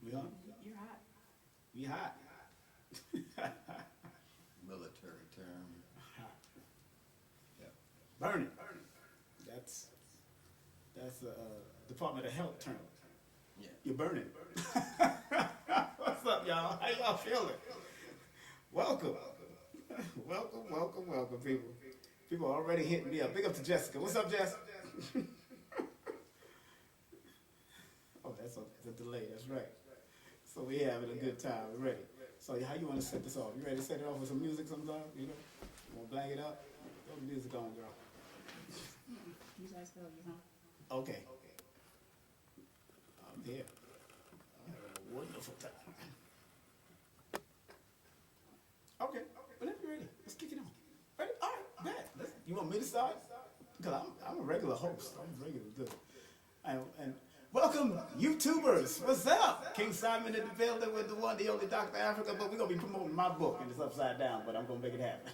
We on? You're hot. We hot. Military term. Hot. Yep. Burning. That's a Department of Health term. Yeah. You're burning. What's up, y'all? How y'all feeling? Welcome. Welcome, people. People are already hitting me up. Big up to Jessica. What's up, Jess? Oh, that's a delay. That's right. So we having a good time. We're ready. So how you want to set this off? You ready to set it off with some music sometime? You know? Want to blank it up? Throw the music on, girl. You guys go, you know. Okay. I'm here. I had a wonderful time. Okay. Whenever you're ready, let's kick it on. Ready? All right, bet. You want me to start? Because I'm a regular host. I'm regular good. And welcome, YouTubers. What's up? King Simon in the building with the one, the only Dr. Africa. But we're going to be promoting my book, and it's upside down, but I'm going to make it happen.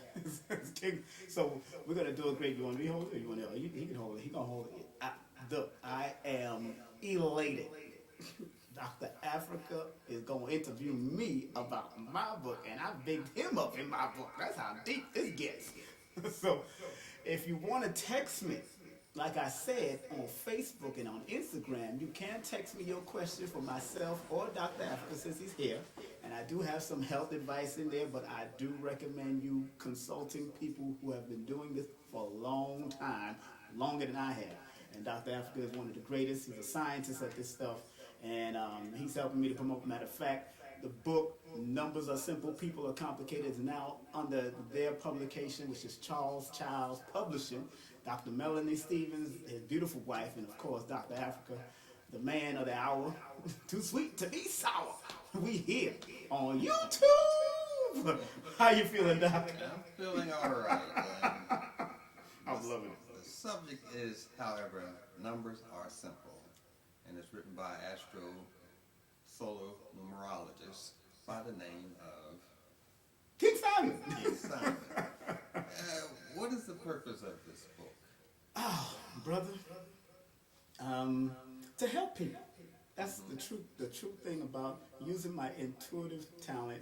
So we're going to do a great. You want me to hold it? Or you want to? He can hold it. He going to hold it. I am elated. Dr. Africa is going to interview me about my book, and I bigged him up in my book. That's how deep this gets. So if you want to text me, like I said, on Facebook and on Instagram, you can text me your question for myself or Dr. Africa since he's here. And I do have some health advice in there, but I do recommend you consulting people who have been doing this for a long time, longer than I have. And Dr. Africa is one of the greatest. He's a scientist at this stuff. And he's helping me to promote. Matter of fact, the book, Numbers Are Simple, People Are Complicated, is now under their publication, which is Charles Childs Publishing. Dr. Melanie Stevens, his beautiful wife, and of course, Dr. Africa, the man of the hour. Too sweet to be sour. We here on YouTube. How you feeling, Doc? I'm feeling all right. I'm loving it. The subject is, however, numbers are simple. And it's written by solar numerologist by the name of King Simon. King Simon. What is the purpose of this book? Oh, brother. To help people. That's the true thing about using my intuitive talent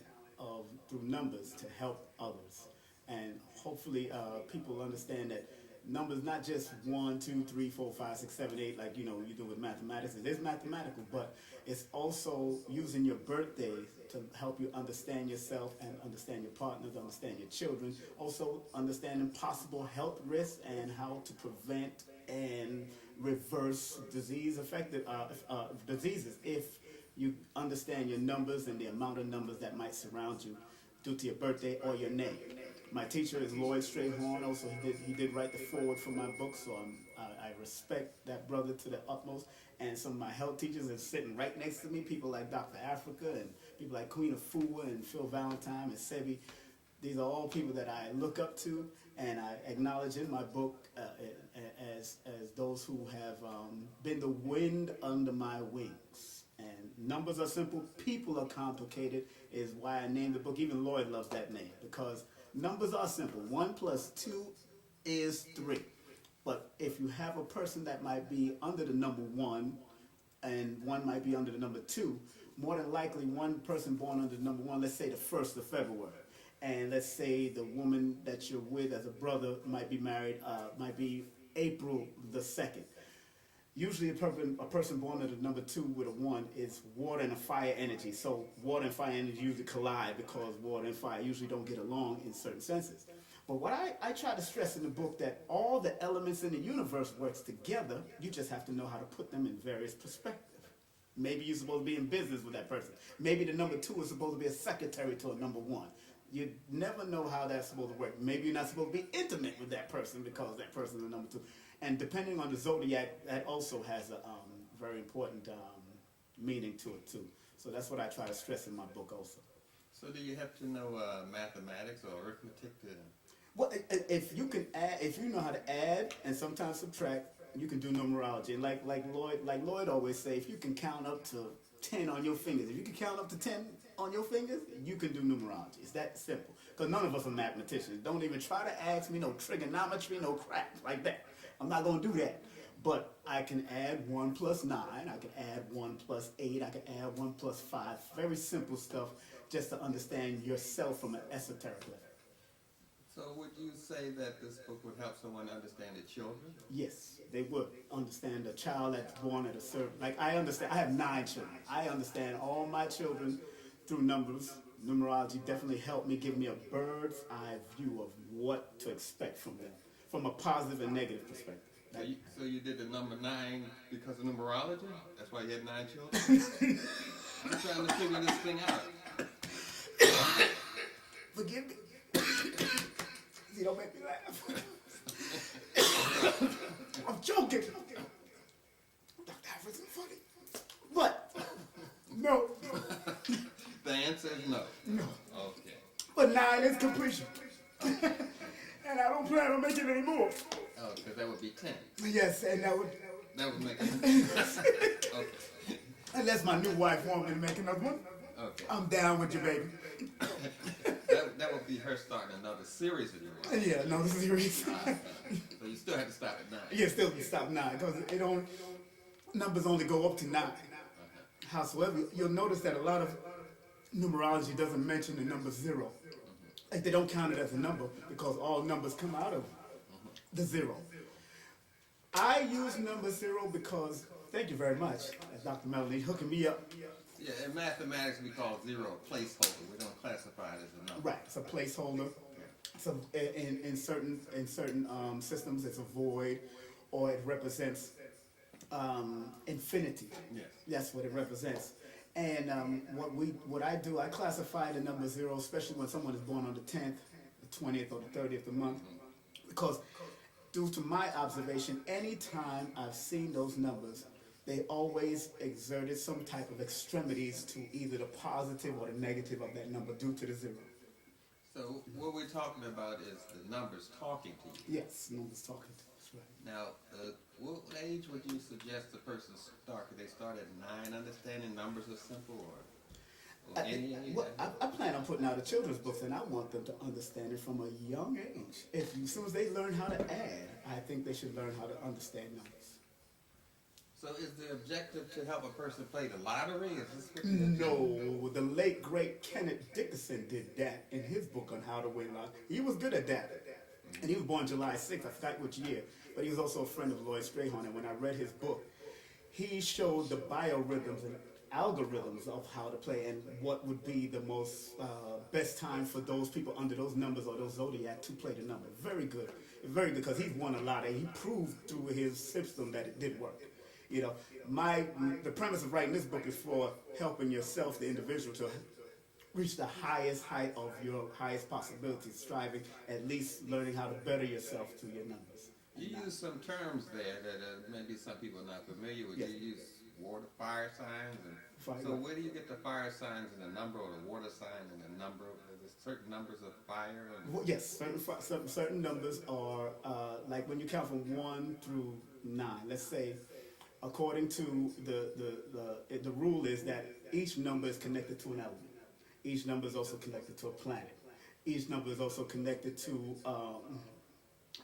through numbers to help others. And hopefully people understand that numbers not just 1, 2, 3, 4, 5, 6, 7, 8, like you do with mathematics. It is mathematical, but it's also using your birthday to help you understand yourself and understand your partners, understand your children. Also understanding possible health risks and how to prevent and reverse diseases if you understand your numbers and the amount of numbers that might surround you due to your birthday or your name. My teacher is Lloyd Strayhorn. Also, he did write the foreword for my book, so I respect that brother to the utmost. And some of my health teachers are sitting right next to me, people like Dr. Africa and people like Queen Afua and Phil Valentine and Sebi. These are all people that I look up to, and I acknowledge in my book as those who have been the wind under my wings. And numbers are simple, people are complicated is why I named the book. Even Lloyd loves that name because numbers are simple. 1 plus 2 is 3. But if you have a person that might be under the number 1 and one might be under the number 2, more than likely one person born under the number 1, let's say the 1st of February, and let's say the woman that you're with as a brother might be married, might be April the 2nd. Usually a person born under the number 2 with a 1 is water and a fire energy. So water and fire energy usually collide because water and fire usually don't get along in certain senses. But what I try to stress in the book that all the elements in the universe works together. You just have to know how to put them in various perspectives. Maybe you're supposed to be in business with that person. Maybe the number 2 is supposed to be a secretary to a number 1. You never know how that's supposed to work. Maybe you're not supposed to be intimate with that person because that person is a number 2. And depending on the zodiac, that also has a very important meaning to it too. So that's what I try to stress in my book also. So do you have to know mathematics or arithmetic to... Well, if you can add, if you know how to add and sometimes subtract, you can do numerology. And like Lloyd always say, if you can count up to 10 on your fingers. If you can count up to 10 on your fingers, you can do numerology. It's that simple. Because none of us are mathematicians. Don't even try to ask me no trigonometry, no crap like that. I'm not going to do that. But I can add 1 plus 9. I can add 1 plus 8. I can add 1 plus 5. Very simple stuff just to understand yourself from an esoteric level. So would you say that this book would help someone understand their children? Yes, they would understand a child that's born at a certain, like I understand, I have 9 children. I understand all my children through numbers. Numerology definitely helped me, give me a bird's eye view of what to expect from them, from a positive and negative perspective. So you did the number 9 because of numerology? That's why you had 9 children? I'm trying to figure this thing out. Forgive me. See, don't make me laugh. I'm joking. Dr. Afrika's funny. But, no. The answer is no. No. Okay. But 9 is completion. And I don't plan on making any more. Oh, because that would be 10. Yes, and that would make it. Okay. unless my new wife wants me to make another one. Okay. I'm down with you, baby. That would be her starting another series of your Yeah, no series. So you still have to stop at 9. Yeah, still can stop 9 because numbers only go up to 9. Howsoever, you'll notice that a lot of numerology doesn't mention the number 0. Like they don't count it as a number because all numbers come out of the 0. I use number 0 because, thank you very much, Dr. Melanie, hooking me up. Yeah, in mathematics we call 0 a placeholder. We don't classify it as a number. Right, it's a placeholder. So in certain systems, it's a void, or it represents infinity. Yes. That's what it represents. And what I do, I classify the number 0, especially when someone is born on the 10th, the 20th, or the 30th of the month, because due to my observation, anytime I've seen those numbers, they always exerted some type of extremities to either the positive or the negative of that number due to the 0. So what we're talking about is the numbers talking to you. Yes, numbers talking to us, right. Now, what age would you suggest a person start? Could they start at 9 understanding numbers are simple, or any age? I plan on putting out the children's books, and I want them to understand it from a young age. As soon as they learn how to add, I think they should learn how to understand numbers. So is the objective to help a person play the lottery? Is this what No, the late great Kenneth Dickinson did that in his book on how to win lottery. He was good at that. And he was born July 6th, I forgot which year, but he was also a friend of Lloyd Strayhorn, and when I read his book, he showed the biorhythms and algorithms of how to play and what would be the most best time for those people under those numbers or those zodiac to play the number. Very good, because he's won a lot, and he proved through his system that it did work. You know, the premise of writing this book is for helping yourself, the individual, to reach the highest height of your highest possibilities, striving, at least learning how to better yourself through your numbers. You use some terms there that maybe some people are not familiar with. Yes. You use water, fire signs. Fire. So where do you get the fire signs and the number, or the water sign and the number? There's certain numbers of fire? Well, yes, certain numbers are, like when you count from 1 through 9, let's say, according to the rule is that each number is connected to an element. Each number is also connected to a planet. Each number is also connected to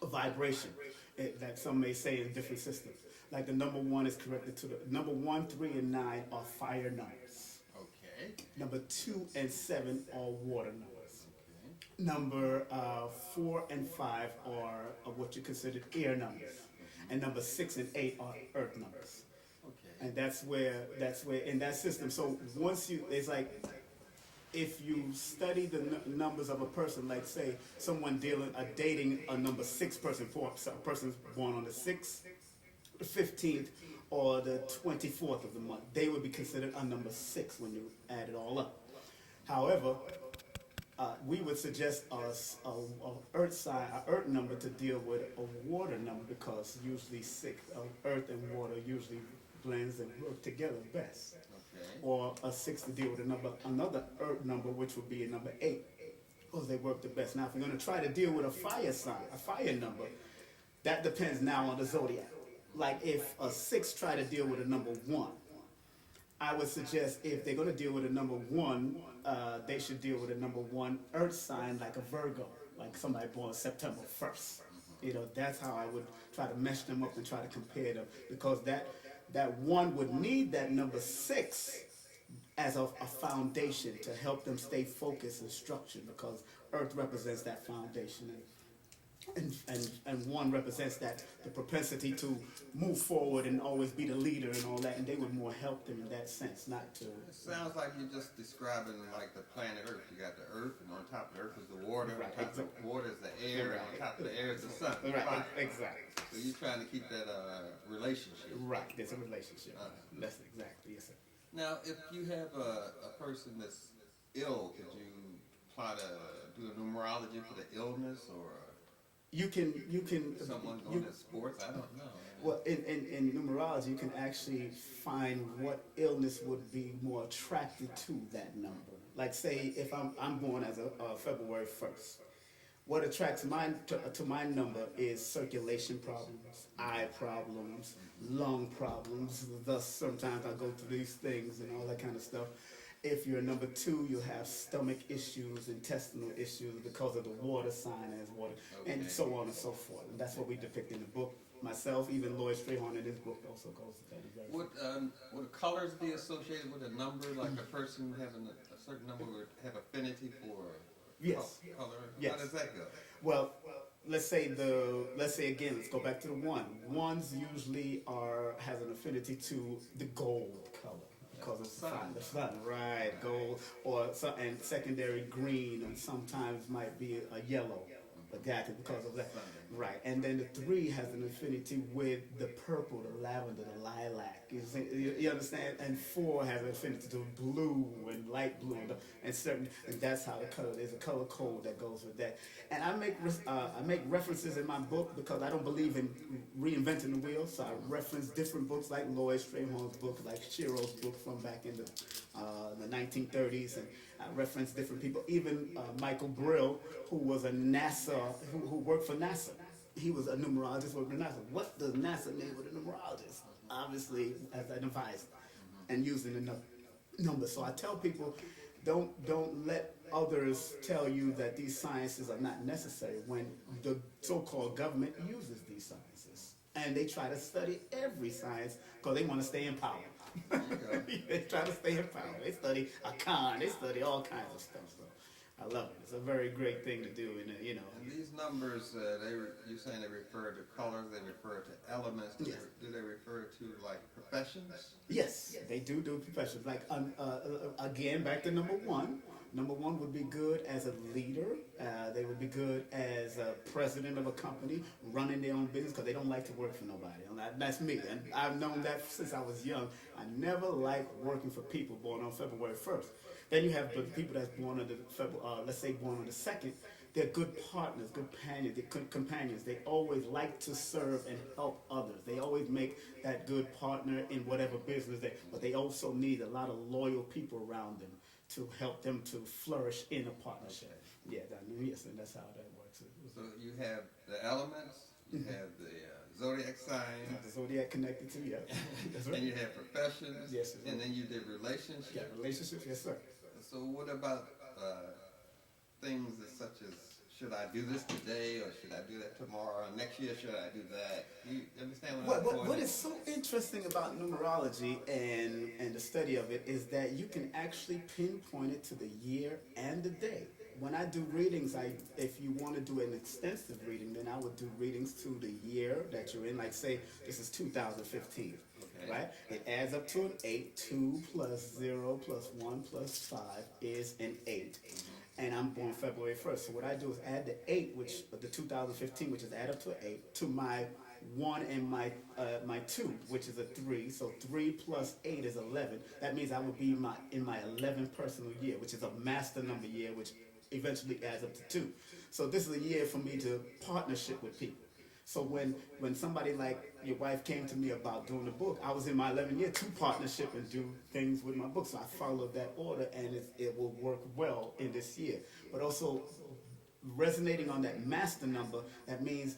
a vibration that some may say in different systems. Like the number 1 is connected to the number 1, 3, and 9 are fire numbers. Okay. Number 2 and 7 are water numbers. Okay. Number 4 and 5 are what you consider air numbers. And number 6 and 8 are earth numbers. Okay. And that's where in that system. So once it's like, if you study the numbers of a person, like say someone dating a number 6 person, for a person born on the 6th, the 15th, or the 24th of the month, they would be considered a number 6 when you add it all up. However, we would suggest a earth sign, a earth number to deal with a water number, because usually earth and water usually blends and work together best. Okay. Or a 6 to deal with another earth number, which would be a number 8, because they work the best. Now, if you're going to try to deal with a fire sign, a fire number, that depends now on the zodiac. Like if a 6 try to deal with a number 1, I would suggest if they're going to deal with a number one, they should deal with a number one earth sign like a Virgo, like somebody born September 1st. You know, that's how I would try to mesh them up and try to compare them, because that one would need that number six as a foundation to help them stay focused and structured, because earth represents that foundation, and one represents that the propensity to move forward and always be the leader and all that, and they would more help them in that sense, not to. It sounds like you're just describing like the planet Earth. You got the Earth, and on top of the Earth is the water, Right, on top of the water is the air, and on top of the air is the sun. Right, Fire. exactly. So you're trying to keep that relationship. Right, there's a relationship. Uh-huh. That's exactly, yes, sir. Now, if you have a person that's ill, could you try to do a numerology for the illness, or You can someone going to sports? I don't know. well, in numerology, you can actually find what illness would be more attracted to that number. Like, say, if I'm born as a February 1st, what attracts mine to my number is circulation problems, eye problems, lung problems. Thus, sometimes I go through these things and all that kind of stuff. If you're number two, you have stomach issues, intestinal issues because of the water sign as water, and Okay. so on and so forth. And that's what we depict in the book. Myself, even Lloyd Strayhorn in his book also goes to that. Would colors be associated with a number, like a person having a certain number would have affinity for Yes. color? Yes. How does that go? Well, let's say again, let's go back to the one. Ones usually has an affinity to the gold color because of the sun, right? Gold, and secondary green, and sometimes might be a yellow, exactly because of that. Right, and then the three has an affinity with the purple, the lavender, the lilac. You understand? And four has an affinity to blue and light blue, and that's how the color. There's a color code that goes with that. And I make references in my book because I don't believe in reinventing the wheel. So I reference different books like Lloyd Strayhorn's book, like Shiro's book from back in the 1930s, and I reference different people. Even Michael Brill, who was a NASA, who worked for NASA. He was a numerologist working for NASA. What does NASA mean with a numerologist? Obviously, as an advisor, and using the numbers. So I tell people, don't let others tell you that these sciences are not necessary when the so-called government uses these sciences, and they try to study every science because they want to stay in power. They try to stay in power. They study Akan. They study all kinds of stuff. So I love it. It's a very great thing to do. And And these numbers, you're saying they refer to colors, they refer to elements. Yes. Do they refer to like professions? Yes, they do professions. Like again, back to number one. Number one would be good as a leader. They would be good as a president of a company, running their own business, because they don't like to work for nobody. And that's me. And I've known that since I was young. I never liked working for people born on February 1st. Then you have the people that's born on let's say born on the 2nd. They're good partners, good companions. They're good companions. They always like to serve and help others. They always make that good partner in whatever business but they also need a lot of loyal people around them to help them to flourish in a partnership. Yeah, yes, and that's how that works. So you have the elements, you have the zodiac signs, The zodiac connected to, yeah. That's right. and you have professions, Yes, sir. and then you did relationships. Yeah, relationships, yes, sir. So what about things such as, should I do this today, or should I do that tomorrow, or next year should I do that? You understand what I'm going What is so interesting about numerology and the study of it is that you can actually pinpoint it to the year and the day. When I do readings, if you want to do an extensive reading, then I would do readings to the year that you're in. Like, say, this is 2015, Okay. right? It adds up to an 8. 2 plus 0 plus 1 plus 5 is an 8. And I'm born February 1st. So what I do is add the 8, the 2015, which is add up to an 8, to my 1 and my 2, which is a 3. So 3 plus 8 is 11. That means I would be in my 11th personal year, which is a master number year, which eventually adds up to 2. So this is a year for me to partnership with people. So when somebody like your wife came to me about doing the book, I was in my 11th year to partnership and do things with my book. So I followed that order, and it will work well in this year. But also resonating on that master number, that means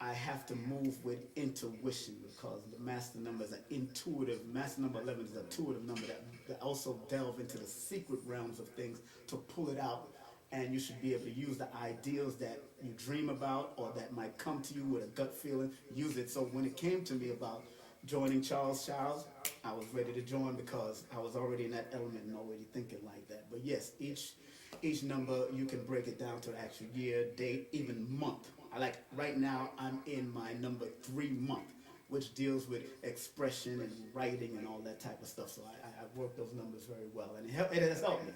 I have to move with intuition because the master number is an intuitive, master number 11 is an intuitive number that also delve into the secret realms of things to pull it out. And you should be able to use the ideals that you dream about or that might come to you with a gut feeling, use it. So when it came to me about joining Charles Childs, I was ready to join because I was already in that element and already thinking like that. But yes, each number you can break it down to the actual year, date, even month. I like right now I'm in my number 3 month, which deals with expression and writing and all that type of stuff. So I work those numbers very well, and it has helped me.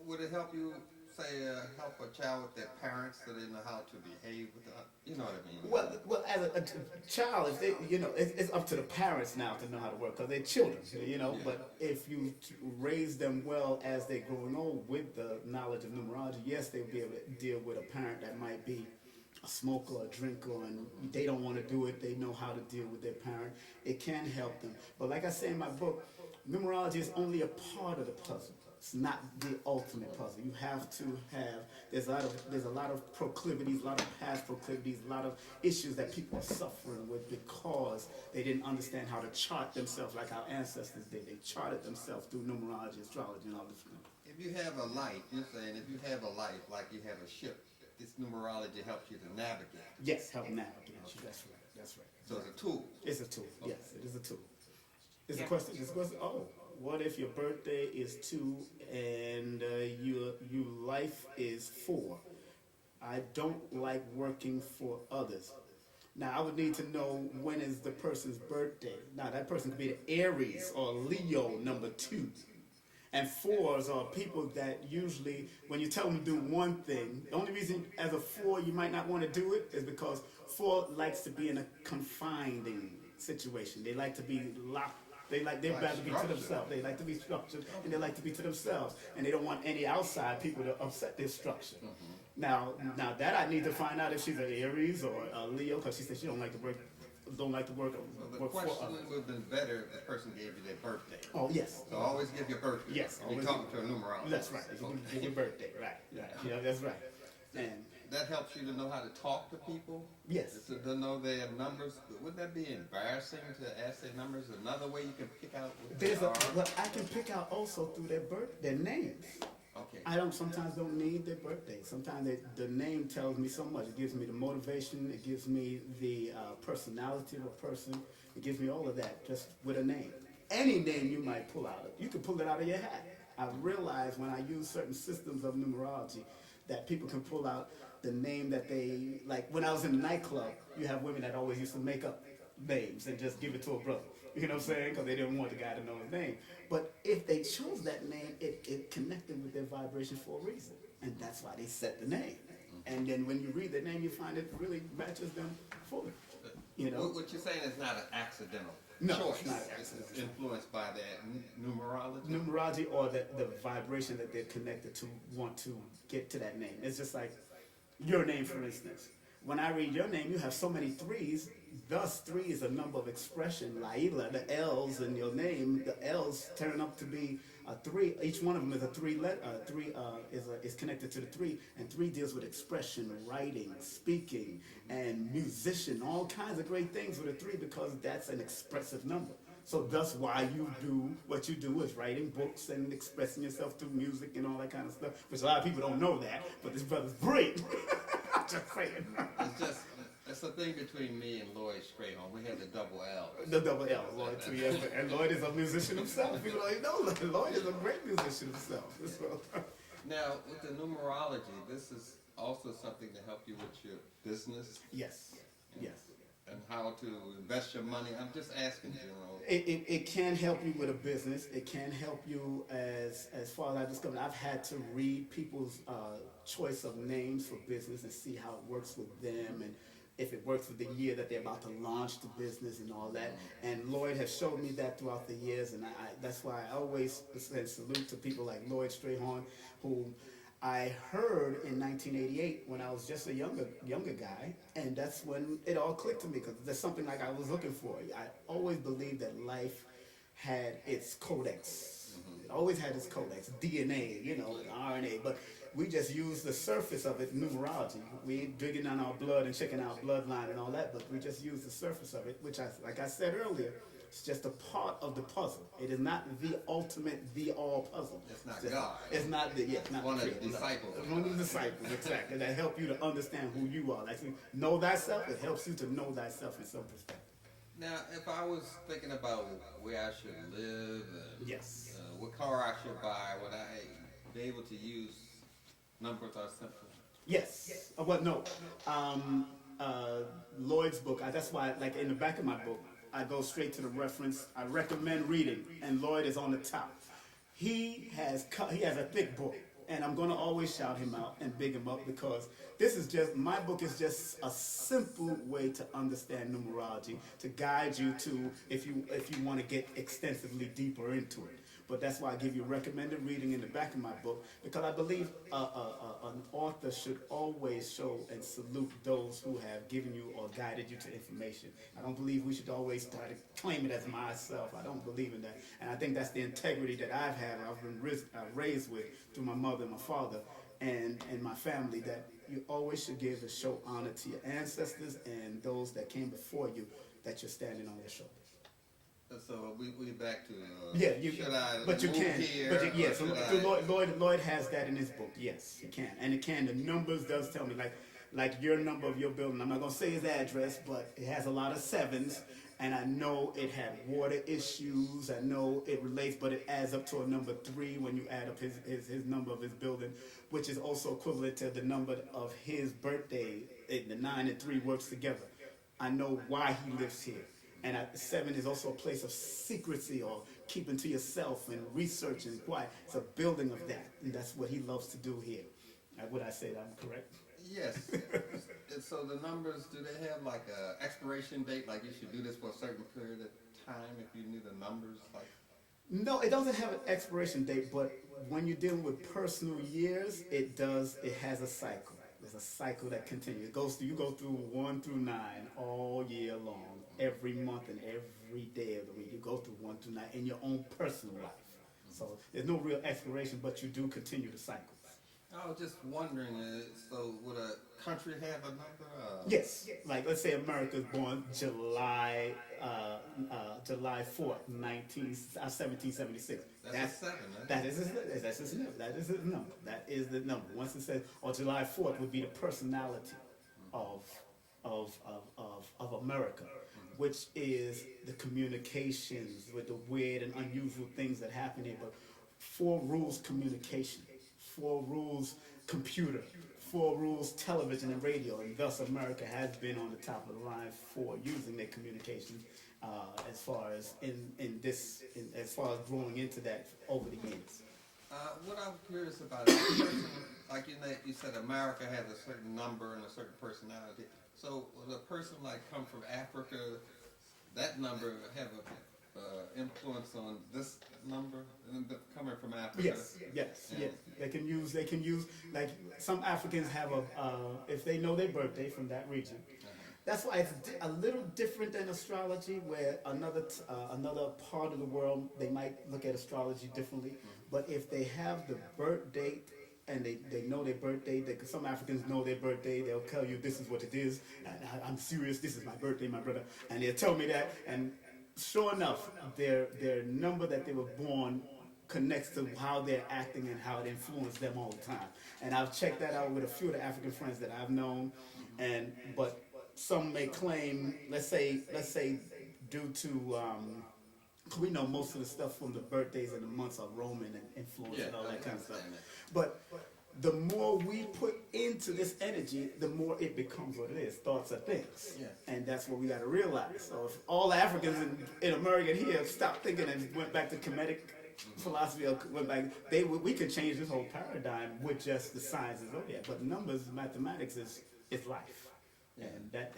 Would it help you, say, help a child with their parents so they know how to behave with the, you know what I mean? Well, as a child, if they, it's up to the parents now to know how to work because they're children, Yeah. But if you raise them well as they're growing old with the knowledge of numerology, yes, they'll be able to deal with a parent that might be a smoker or a drinker and they don't want to do it. They know how to deal with their parent. It can help them. But like I say in my book, numerology is only a part of the puzzle. It's not the ultimate puzzle. You have to have, there's a lot of proclivities, a lot of past proclivities, a lot of issues that people are suffering with because they didn't understand how to chart themselves like our ancestors did. They charted themselves through numerology, astrology, and all this. If you have a light, you're saying if you have a light like you have a ship, this numerology helps you to navigate. Yes, help navigate. That's right. That's right. So it's a tool. It's a tool. Yes, it is a tool. It's Yeah. a question. It's a question. Oh, what if your birthday is 2 and your life is 4? I don't like working for others. Now I would need to know when is the person's birthday. Now that person could be the Aries or Leo number 2. And 4s are people that usually, when you tell them to do one thing, the only reason as a 4 you might not want to do it is because 4 likes to be in a confining situation. They like to be locked. They'd rather be to themselves. They like to be structured and they like to be to themselves. And they don't want any outside people to upset their structure. Now that I need to find out if she's an Aries or a Leo, because she said she don't like to work So the work for question others. would have been better if the person gave you their birthday. Oh yes. So always give your birthday. Yes, You're always talking to a numerologist. That's right. It's your birthday, right? That's right. And That helps you to know how to talk to people? yes. To know their numbers? Would that be embarrassing to ask their numbers? Another way you can pick out what they are? Well, I can pick out also through their names. Okay. I sometimes don't need their birthday. Sometimes the name tells me so much. It gives me the motivation. It gives me the personality of a person. It gives me all of that just with a name. Any name you might pull out of. You can pull it out of your hat. I realize when I use certain systems of numerology that people can pull out the name that they, like when I was in the nightclub, you have women that always used to make up names and just give it to a brother. You know what I'm saying? Because they didn't want the guy to know his name. But if they chose that name, it connected with their vibration for a reason. And that's why they set the name. And then when you read the name, you find it really matches them fully. You know? What you're saying is not an accidental No, choice. it's not an accidental It's influenced by that numerology. Numerology or the vibration that they're connected to want to get to that name. It's just like your name, for instance. When I read your name, you have so many 3s. Thus, 3 is a number of expression. Laila, the L's in your name, the L's turn up to be a 3. Each one of them is a 3 letter. 3 is connected to the 3, and 3 deals with expression, writing, speaking, and musician. All kinds of great things with a 3 because that's an expressive number. So thus why you do what you do is writing books and expressing yourself through music and all that kind of stuff. Which a lot of people don't know that, but this brother's brilliant. I'm just saying. It's a thing between me and Lloyd Strayhorn. We have the double L. The double L, Lloyd too, yes. And Lloyd is a musician himself. People don't even know Lloyd is a great musician himself. So. Now, with the numerology, this is also something to help you with your business Yes, yes. and how to invest your money. I'm just asking, It can help you with a business. It can help you as far as I've discovered. I've had to read people's choice of names for business and see how it works with them and if it works with the year that they're about to launch the business and all that. And Lloyd has showed me that throughout the years, and that's why I always say salute to people like Lloyd Strayhorn, who I heard in 1988 when I was just a younger guy, and that's when it all clicked to me because there's something like I was looking for. I always believed that life had its codex. It always had its codex, DNA, RNA. But we just use the surface of it, numerology. We ain't digging on our blood and checking our bloodline and all that, but we just use the surface of it, which, like I said earlier, it's just a part of the puzzle. It is not the ultimate, the all puzzle. It's not just, God. It's not the, yeah, it's not One the of the creator. disciples. One of the disciples, exactly. That help you to understand who you are. Like, know thyself, it helps you to know thyself in some perspective. Now, if I was thinking about where I should live and Yes. what car I should buy, would I be able to use numbers or simple? Yes. Well, no. Lloyd's book, that's why, like in the back of my book, I go straight to the reference. I recommend reading, and Lloyd is on the top. He has a thick book, and I'm going to always shout him out and big him up because my book is just a simple way to understand numerology, to guide you to if you want to get extensively deeper into it. But that's why I give you recommended reading in the back of my book, because I believe an author should always show and salute those who have given you or guided you to information. I don't believe we should always try to claim it as myself. I don't believe in that. And I think that's the integrity that I've been raised with through my mother and my father and my family, that you always should give and show honor to your ancestors and those that came before you, that you're standing on their shoulders. So we back to should I but you can here, but yes, Lloyd has that in his book. Yes, he can, and it can. The numbers does tell me, like your number of your building. I'm not gonna say his address, but it has a lot of sevens, and I know it had water issues. I know it relates, but it adds up to a number 3 when you add up his number of his building, which is also equivalent to the number of his birthday. The 9 and 3 works together. I know why he lives here. And 7 is also a place of secrecy or keeping to yourself and research and quiet. It's a building of that. And that's what he loves to do here. Would I say that I'm correct? Yes. And so the numbers, do they have like a expiration date? Like you should do this for a certain period of time if you knew the numbers? No, it doesn't have an expiration date, but when you're dealing with personal years, it has a cycle. There's a cycle that continues. You go through 1 through 9 all year long. Every month and every day of the week, you go through 1 through 9 in your own personal life. So there's no real expiration, but you do continue the cycles. I was just wondering, so would a country have a number? Yes. Like, let's say America is born July 4th, 1776. That's a 7, right? That is his number. That is the number. Once it says, or July 4th would be the personality of America, which is the communications with the weird and unusual things that happen here. But 4 rules communication, 4 rules computer, 4 rules television and radio, and thus America has been on the top of the line for using their communications as far as as far as growing into that over the years. What I'm curious about is, like you said, America has a certain number and a certain personality. So will a person come from Africa, that number have an influence on this number coming from Africa? Yes. They can use like some Africans have if they know their birthday from that region. That's why it's a little different than astrology, where another part of the world, they might look at astrology differently. But if they have the birth date and they know their birthday, some Africans know their birthday, they'll tell you this is what it is. I'm serious, this is my birthday, my brother. And they'll tell me that. And sure enough, their number that they were born connects to how they're acting and how it influenced them all the time. And I've checked that out with a few of the African friends that I've known. But some may claim, let's say, due to we know most of the stuff from the birthdays and the months are Roman and influence and all that kind of stuff. But the more we put into this energy, the more it becomes what it is. Thoughts are things. Yeah. And that's what we got to realize. So if all the Africans in America here stopped thinking and went back to Kemetic philosophy, or went back, we could change this whole paradigm with just the science and zodiac. But numbers, mathematics is life. And that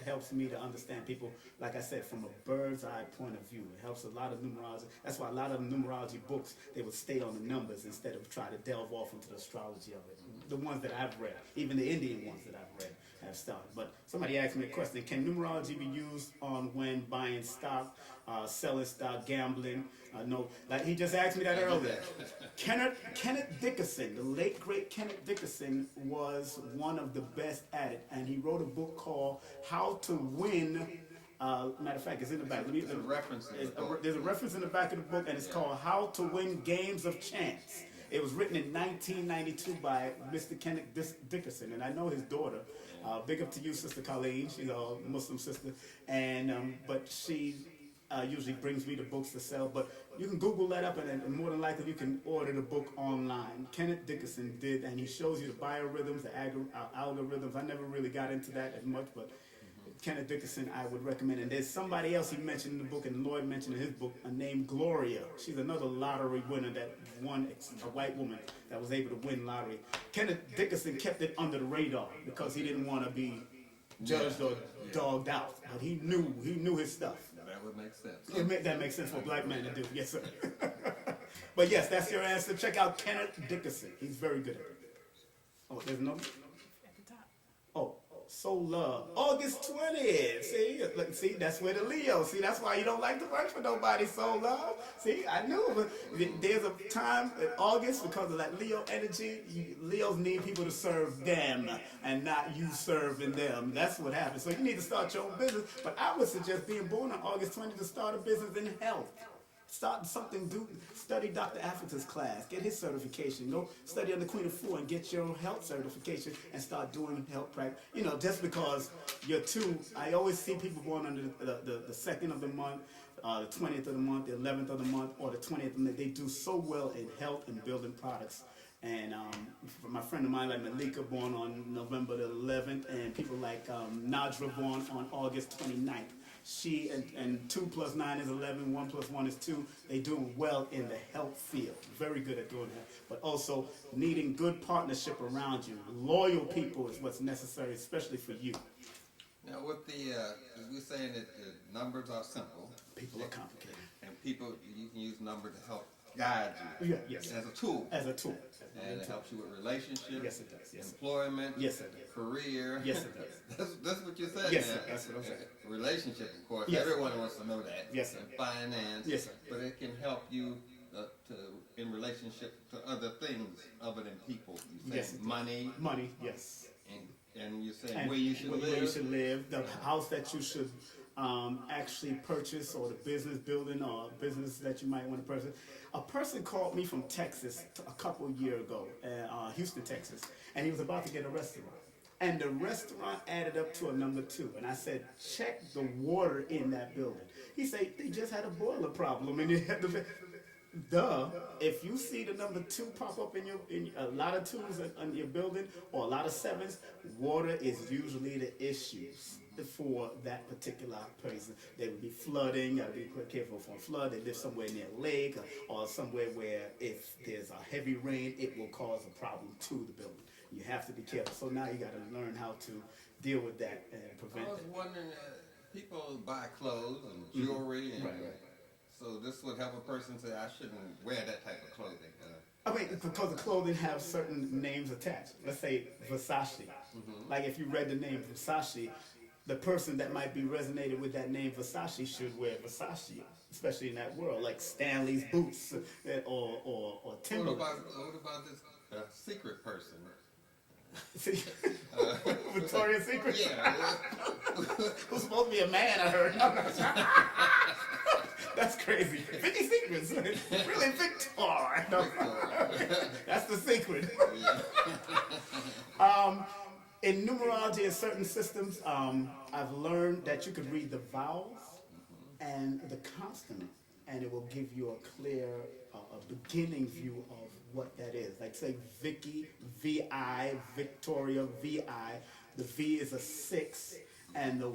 helps me to understand people, like I said, from a bird's eye point of view. It helps a lot of numerology. That's why a lot of numerology books, they would stay on the numbers instead of try to delve off into the astrology of it. The ones that I've read, even the Indian ones that I've read, have started. But somebody asked me a question: can numerology be used on when buying stock, selling stock, gambling? No, like he just asked me that earlier. Kenneth Dickerson, the late great Kenneth Dickerson, was one of the best at it, and he wrote a book called How to Win. Matter of fact, it's in the back. There's a reference in the book. There's a reference in the back of the book, and it's called How to Win Games of Chance. It was written in 1992 by Mr. Kenneth Dickerson, and I know his daughter. Big up to you, Sister Colleen. She's a Muslim sister, and but she usually brings me the books to sell. But you can Google that up, and more than likely you can order the book online. Kenneth Dickerson did, and he shows you the biorhythms, the algorithms. I never really got into that as much, but Kenneth Dickerson, I would recommend. And there's somebody else he mentioned in the book, and Lloyd mentioned in his book, named Gloria. She's another lottery winner that won, a white woman that was able to win lottery. Kenneth Dickerson kept it under the radar because he didn't want to be judged or dogged out. But he knew his stuff. That would make sense. That makes sense for a black man to do. Yes, sir. But yes, that's your answer. Check out Kenneth Dickerson. He's very good at it. Oh, there's another? At the top. Oh. Soul Love, August 20th. See, that's where the Leo. See, that's why you don't like to work for nobody, Soul Love. See, I knew, but there's a time in August because of that Leo energy. Leos need people to serve them and not you serving them. That's what happens. So you need to start your own business. But I would suggest being born on August 20th to start a business in health. Start something, study Dr. Afrika's class, get his certification, go study under Queen of Four and get your health certification and start doing health practice. You know, just because you're two, I always see people born under the 2nd of the month, the 20th of the month, the 11th of the month, or the 20th of the month. They do so well in health and building products. And my friend of mine, like Malika, born on November the 11th, and people like Nadra, born on August 29th. She and 2 + 9 is 11, 1 + 1 is 2. They doing well in the health field. Very good at doing that. But also needing good partnership around you. Loyal people is what's necessary, especially for you. Now with the, we're saying that the numbers are simple. People are complicated. And people, you can use number to help guide you. Yeah, yes. As a tool. As a tool. And it helps you with relationships. Yes, it does. Yes, employment. Yes, it does. Career. Yes, it does. That's what you said. Yes, man. sir. That's what I'm saying. Relationship, of course. Yes. Everyone wants to know that. Yes, sir. And finance. Yes, sir. But it can help you in relationship to other things other than people. You say Yes, it does. money. Money, yes. And you're saying And where you should live. Where you should live, the house that you should actually purchase, or the business building or business that you might want to purchase. A person called me from Texas a couple years ago, Houston, Texas, and he was about to get a restaurant. And the restaurant added up to a number 2. And I said, check the water in that building. He said, they just had a boiler problem. And if you see the number 2 pop up in a lot of 2s in your building, or a lot of 7s, water is usually the issues for that particular person. They would be flooding. Gotta be careful for a flood. They live somewhere near a lake, or somewhere where if there's a heavy rain, it will cause a problem to the building. You have to be careful. So now you got to learn how to deal with that and prevent I was that. wondering, people buy clothes and jewelry, and Right. so this would help a person say, I shouldn't wear that type of clothing. I mean, because the clothing have certain names attached. Let's say Versace. Like if you read the name Versace, the person that might be resonated with that name Versace should wear Versace, especially in that world, like Stanley's boots or Timberland. What about this secret person? See, Victoria's Secret. Yeah. Who's supposed to be a man, I heard. That's crazy. 50 secrets. Really, Victor. No. That's the secret. In numerology and certain systems, I've learned that you could read the vowels and the consonant, and it will give you a clear, beginning view of what that is. Like say Vicky, V-I, Victoria, V-I. The V is a 6, and the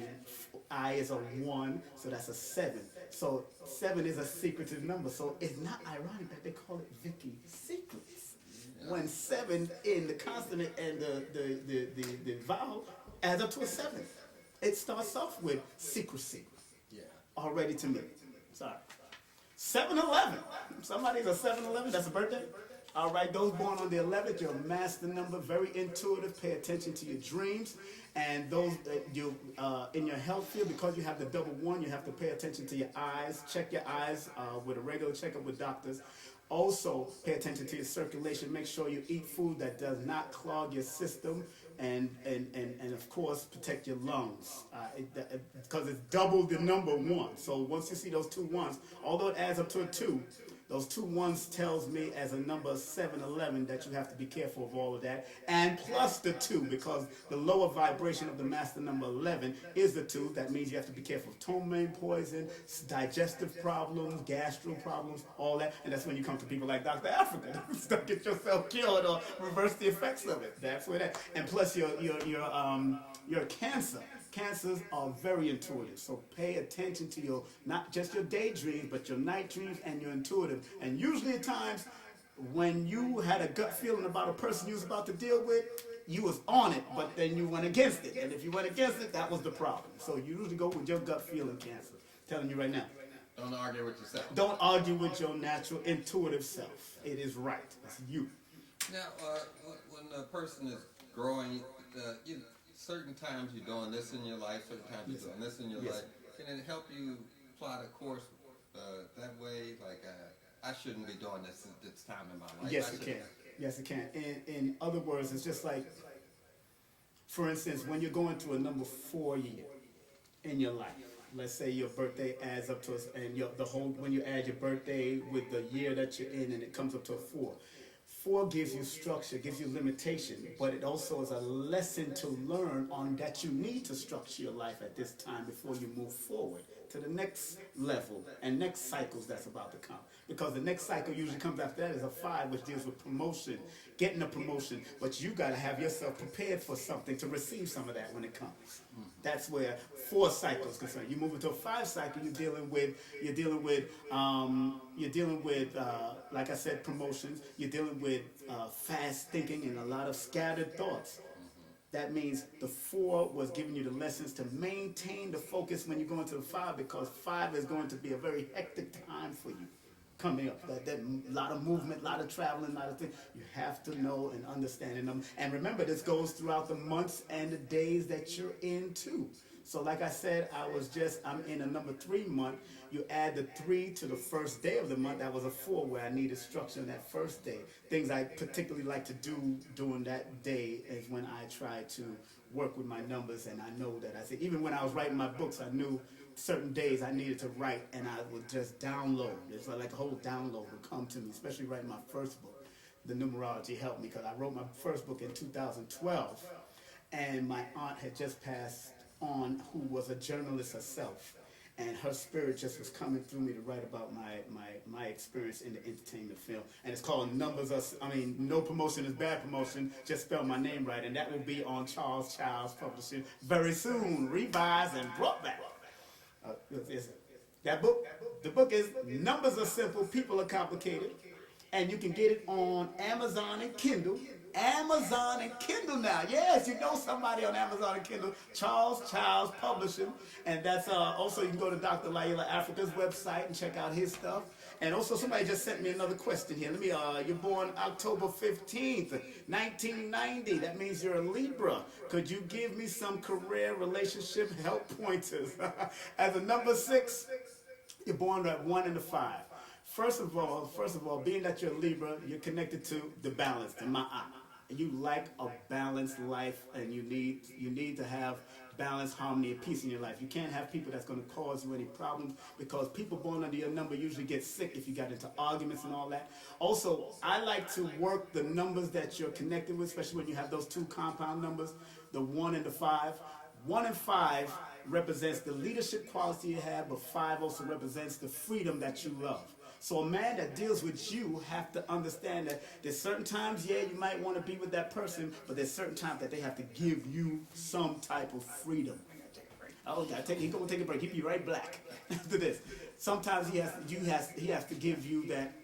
I is a 1, so that's a 7. So 7 is a secretive number, so it's not ironic that they call it Vicky Secrets. When 7 in the consonant and the vowel adds up to a 7. It starts off with secrecy. Yeah. Already to me. Sorry. 7-Eleven. Somebody's a 7-Eleven. That's a birthday? All right, those born on the 11th, your master number, very intuitive. Pay attention to your dreams. And those you in your health field, because you have the double one, you have to pay attention to your eyes. Check your eyes with a regular checkup with doctors. Also, pay attention to your circulation. Make sure you eat food that does not clog your system. And of course, protect your lungs. Because it's double the number one. So once you see those two ones, although it adds up to a two, those two ones tells me as a number 711 that you have to be careful of all of that. And plus the two, because the lower vibration of the master number 11 is the two. That means you have to be careful of ptomaine poison, digestive problems, gastro problems, all that. And that's when you come to people like Dr. Afrika. Stuff, get yourself killed or reverse the effects of it. That's where that. And plus your cancer. Cancers are very intuitive, so pay attention to your, not just your daydreams, but your night dreams and your intuitive. And usually at times, when you had a gut feeling about a person you was about to deal with, you was on it, but then you went against it. And if you went against it, that was the problem. So you usually go with your gut feeling, Cancer. Telling you right now. Don't argue with yourself. Don't argue with your natural intuitive self. It is right. It's you. Now, when a person is growing, certain times you're doing this in your life, certain times you're doing this in your life. Can it help you plot a course that way? Like, I shouldn't be doing this at this time in my life. Yes, it can. Yes, it can. In other words, it's just like, for instance, when you're going through a number 4 year in your life, let's say your birthday adds up to us, and when you add your birthday with the year that you're in, and it comes up to a 4. 4 gives you structure, gives you limitation, but it also is a lesson to learn on that you need to structure your life at this time before you move forward to the next level and next cycles that's about to come. Because the next cycle usually comes after that is a 5, which deals with promotion, getting a promotion, but you got to have yourself prepared for something to receive some of that when it comes. That's where 4 cycles concerned. You move into a 5 cycle, you're dealing with like I said, promotions. You're dealing with fast thinking and a lot of scattered thoughts. That means the 4 was giving you the lessons to maintain the focus when you go into the 5, because 5 is going to be a very hectic time for you coming up. That lot of movement, lot of traveling, lot of things. You have to know and understand them. And remember, this goes throughout the months and the days that you're in too. So like I said, I'm in a number 3 month. You add the 3 to the first day of the month. That was a 4 where I needed structure in that first day. Things I particularly like to do during that day is when I try to work with my numbers. And I know that even when I was writing my books, I knew certain days I needed to write, and I would just download. It's like a whole download would come to me, especially writing my first book. The numerology helped me because I wrote my first book in 2012, and my aunt had just passed on, who was a journalist herself, and her spirit just was coming through me to write about my experience in the entertainment field. And it's called No Promotion is Bad Promotion, just spell my name right, and that will be on Charles Childs Publishing very soon, revised and brought back. The book is Numbers Are Simple, People Are Complicated, and you can get it on Amazon and Kindle. Amazon and Kindle now. Yes, you know somebody on Amazon and Kindle. Charles Childs Publishing. And that's also, you can go to Dr. Laila Afrika's website and check out his stuff. And also, somebody just sent me another question here. You're born October 15th, 1990. That means you're a Libra. Could you give me some career relationship help pointers? As a number 6, you're born at 1 and a 5. First of all, being that you're a Libra, you're connected to the balance, to Ma'a. You like a balanced life, and you need to have balance, harmony, and peace in your life. You can't have people that's going to cause you any problems, because people born under your number usually get sick if you got into arguments and all that. Also, I like to work the numbers that you're connected with, especially when you have those 2 compound numbers, the 1 and the 5. 1 and 5 represents the leadership quality you have, but 5 also represents the freedom that you love. So a man that deals with you have to understand that there's certain times, you might want to be with that person, but there's certain times that they have to give you some type of freedom. Oh, he's going to take a break. He'll be right back after this. Sometimes he has to give you that.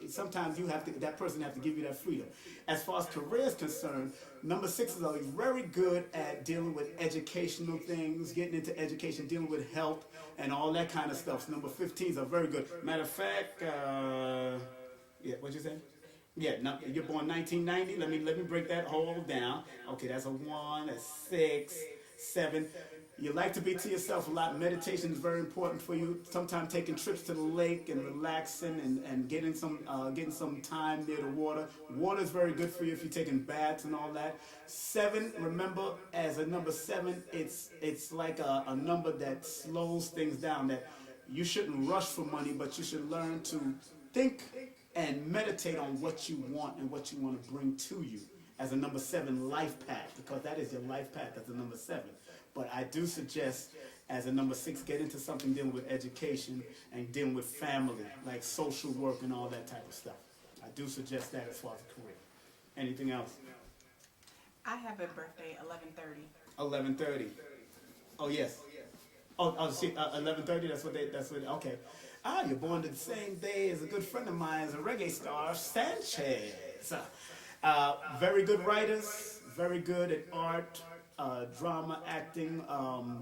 Sometimes that person has to give you that freedom. As far as career is concerned, number 6 are very good at dealing with educational things, getting into education, dealing with health and all that kind of stuff. So number 15s are very good. Matter of fact, what'd you say? Yeah, no, you're born 1990. Let me break that whole down. Okay, that's a 1, that's 6, 7. You like to be to yourself a lot. Meditation is very important for you. Sometimes taking trips to the lake and relaxing and getting some time near the water. Water is very good for you if you're taking baths and all that. 7, remember, as a number 7, it's like a number that slows things down. That you shouldn't rush for money, but you should learn to think and meditate on what you want and what you want to bring to you as a number 7 life path, because that is your life path as a number 7. But I do suggest as a number 6, get into something dealing with education and dealing with family, like social work and all that type of stuff. I do suggest that as far as a career. Anything else? I have a birthday, 11:30. 11:30. Oh yes. Oh, see, 11:30. Okay. Ah, you're born the same day as a good friend of mine, as a reggae star, Sanchez. Very good writers, very good at art, drama, acting,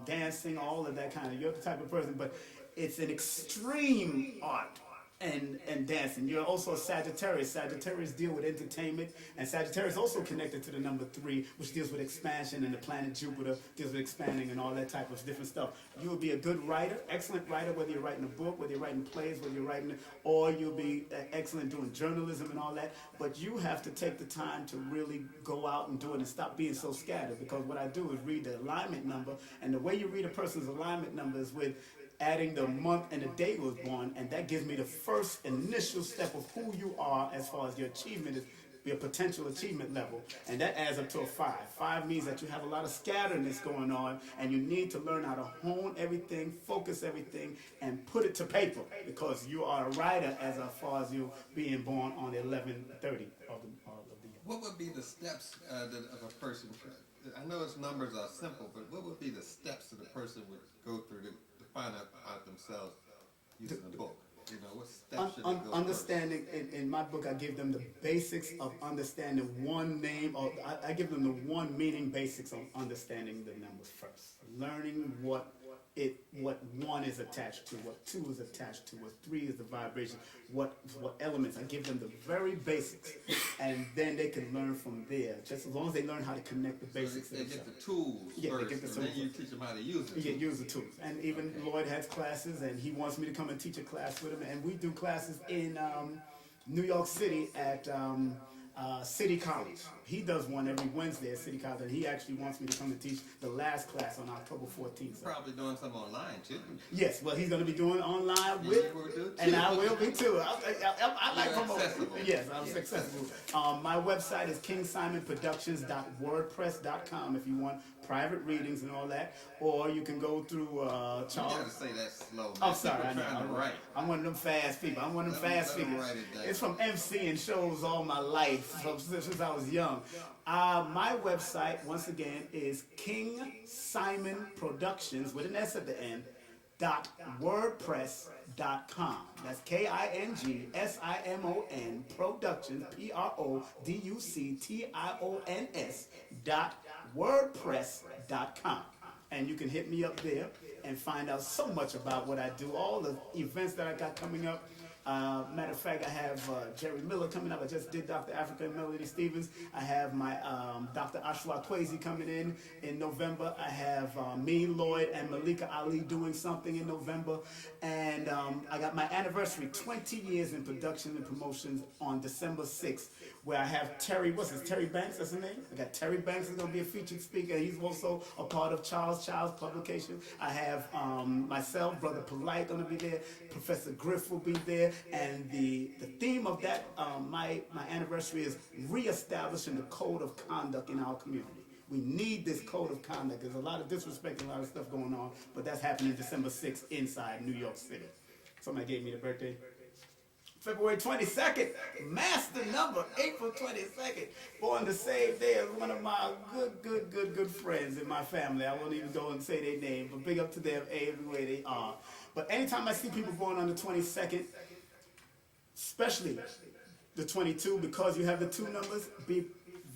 dancing, all of that kind of. You're the type of person, but it's an extreme art and dancing. You're also a Sagittarius. Sagittarius deal with entertainment, and Sagittarius also connected to the number 3, which deals with expansion, and the planet Jupiter deals with expanding and all that type of different stuff. You will be a good writer, excellent writer, whether you're writing a book, whether you're writing plays, whether you're writing, or you'll be excellent doing journalism and all that. But you have to take the time to really go out and do it and stop being so scattered, because what I do is read the alignment number, and the way you read a person's alignment number is with adding the month and the day was born, and that gives me the first initial step of who you are as far as your achievement is, your potential achievement level, and that adds up to a 5. 5 means that you have a lot of scatteredness going on, and you need to learn how to hone everything, focus everything, and put it to paper, because you are a writer as far as you being born on 11:30 of the year. What would be the steps that of a person? I know its numbers are simple, but what would be the steps that a person would go through to find out themselves using the book? You know, what steps should they go understanding in my book, I give them the basics of understanding one name, or I give them the one meaning basics of understanding the numbers first. Learning what 1 is attached to, what 2 is attached to, what 3 is the vibration, what elements. I give them the very basics, and then they can learn from there. Just as long as they learn how to connect the basics. So they get the tools first, they get the and then you teach them how to use it. Yeah, use the tools. And even Lloyd has classes, and he wants me to come and teach a class with him. And we do classes in New York City at City College. He does one every Wednesday at City College, and he actually wants me to come and teach the last class on October 14th. You're probably doing some online too. Yes, well, he's going to be doing online You with, will do too. and I will be too. I like You're promoting. accessible. Yes, I'm successful. My website is kingsimonproductions.wordpress.com if you want private readings and all that, or you can go through You Charles. gotta say that slow. Man. Oh, sorry, I People know. trying to write. I'm one of them fast people. I'm one of them fast Let 'em figures. write it down. It's from MCing shows all my life, since I was young. My website, once again, is King Simon Productions with an S at the end. .wordpress.com. That's KINGSIMON Productions PRODUCTIONS .wordpress.com. And you can hit me up there and find out so much about what I do, all the events that I got coming up. Matter of fact, I have Jerry Miller coming up. I just did Dr. Afrika and Melody Stevens. I have my Dr. Ashwa Kwesi coming in November. I have me, Lloyd, and Malika Ali doing something in November. And I got my anniversary, 20 years in production and promotions on December 6th, where I have Terry Banks, that's his name? I got Terry Banks is going to be a featured speaker. He's also a part of Charles Child's publication. I have myself, Brother Polite, going to be there. Professor Griff will be there. And the theme of that, my anniversary is reestablishing the code of conduct in our community. We need this code of conduct. There's a lot of disrespect and a lot of stuff going on, but that's happening December 6th inside New York City. Somebody gave me the birthday. February 22nd, master number, April 22nd, born the same day as one of my good friends in my family. I won't even go and say their name, but big up to them every way they are. But anytime I see people born on the 22nd, especially the 22, because you have the 2 numbers, be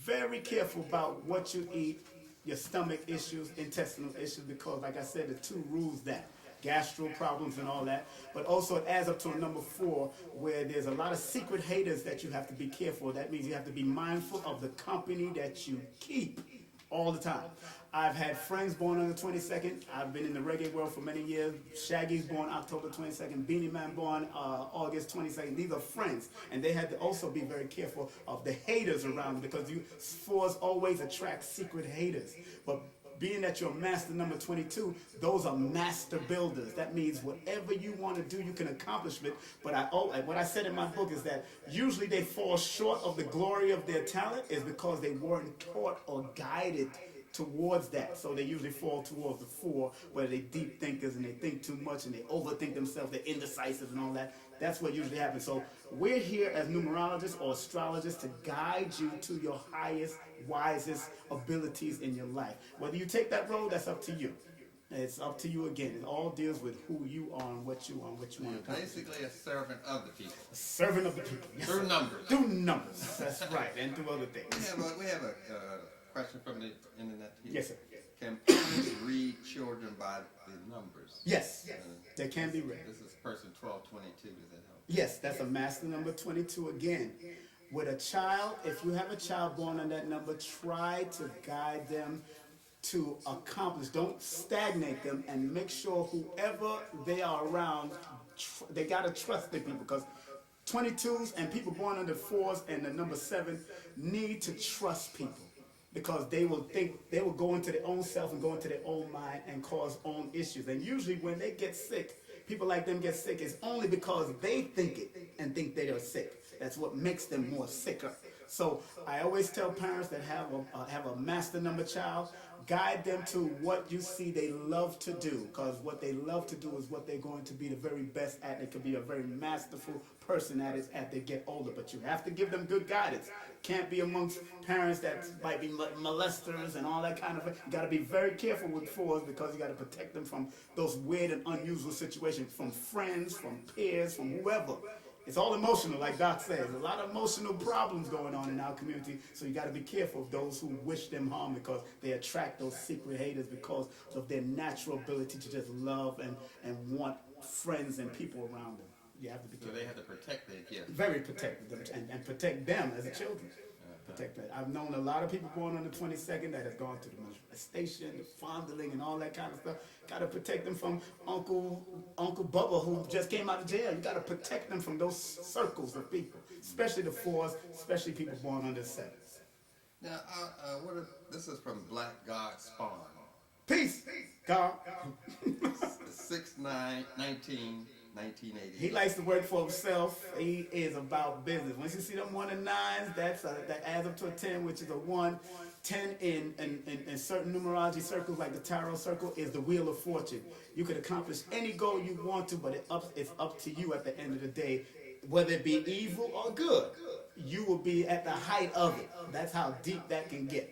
very careful about what you eat, your stomach issues, intestinal issues, because like I said, the 2 rules that. gastro problems and all that. But also it adds up to a number 4 where there's a lot of secret haters that you have to be careful. That means you have to be mindful of the company that you keep all the time. I've had friends born on the 22nd. I've been in the reggae world for many years. Shaggy's born October 22nd. Beanie Man born August 22nd. These are friends. And they had to also be very careful of the haters around them because you fours always attract secret haters. But being that you're master number 22, those are master builders. That means whatever you want to do, you can accomplish it. But what I said in my book is that usually they fall short of the glory of their talent is because they weren't taught or guided towards that. So they usually fall towards the 4 where they deep thinkers and they think too much and they overthink themselves, they're indecisive and all that. That's what usually happens. So we're here as numerologists or astrologists to guide you to your highest, wisest abilities in your life. Whether you take that road, that's up to you. It's up to you again. It all deals with who you are and what you want to accomplish. Basically a servant of the people. A servant of the people. Yes, Through sir. numbers. Through numbers. That's right. And through other things. We have a question from the internet here. Yes, sir. Can parents read children by the numbers? Yes. They can be read. This is person 1222. Does that help? Yes, that's a master number 22 again. With a child, if you have a child born on that number, try to guide them to accomplish. Don't stagnate them and make sure whoever they are around, they got to trust their people because 22s and people born under 4s and the number 7 need to trust people because they will go into their own self and go into their own mind and cause own issues. And usually when they get sick, people like them get sick, it's only because they think it and think they are sick. That's what makes them more sicker. So I always tell parents that have a master number child, guide them to what you see they love to do, because what they love to do is what they're going to be the very best at. They could be a very masterful person at it as they get older, but you have to give them good guidance. Can't be amongst parents that might be molesters and all that kind of thing. You got to be very careful with 4s because you got to protect them from those weird and unusual situations, from friends, from peers, from whoever. It's all emotional, like Doc says. A lot of emotional problems going on in our community, so you got to be careful of those who wish them harm because they attract those secret haters because of their natural ability to just love and want friends and people around them. You have to be careful. So they have to protect their kids. Very protective and protect them as children. Protect that. I've known a lot of people born on the 22nd that have gone through the molestation, the fondling, and all that kind of stuff. Got to protect them from Uncle Bubba who just came out of jail. You got to protect them from those circles of people, especially the 4s, especially people born under 7s. Now, this is from Black God Spawn. Peace, God. 6/9/1980. He likes to work for himself. He is about business. Once you see them 1 and 9s, that adds up to a 10, which is a 1. 10 in certain numerology circles, like the tarot circle, is the wheel of fortune. You can accomplish any goal you want to, but it's up to you at the end of the day, whether it be evil or good. You will be at the height of it. That's how deep that can get.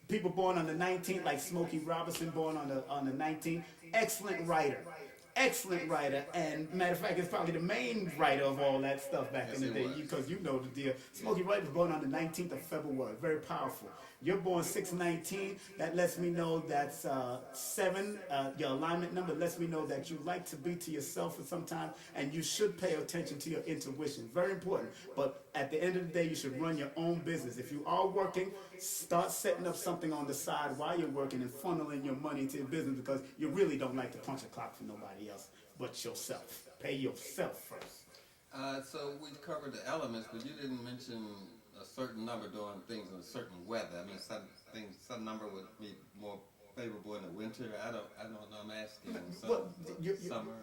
People born on the 19th, like Smokey Robinson, born on the 19th, excellent writer. Excellent writer, and matter of fact, it's probably the main writer of all that stuff back in the day, because you know the deal. Smokey Wright was born on the 19th of February, very powerful. You're born 6/19, that lets me know that's 7, your alignment number lets me know that you like to be to yourself for some time, and you should pay attention to your intuition, very important. But at the end of the day, you should run your own business. If you are working, start setting up something on the side while you're working and funneling your money into your business, because you really don't like to punch a clock for nobody else but yourself. Pay yourself first. So we covered the elements, but you didn't mention a certain number doing things in a certain weather. I mean, some number would be more favorable in the winter. I don't know. I'm asking. Summer.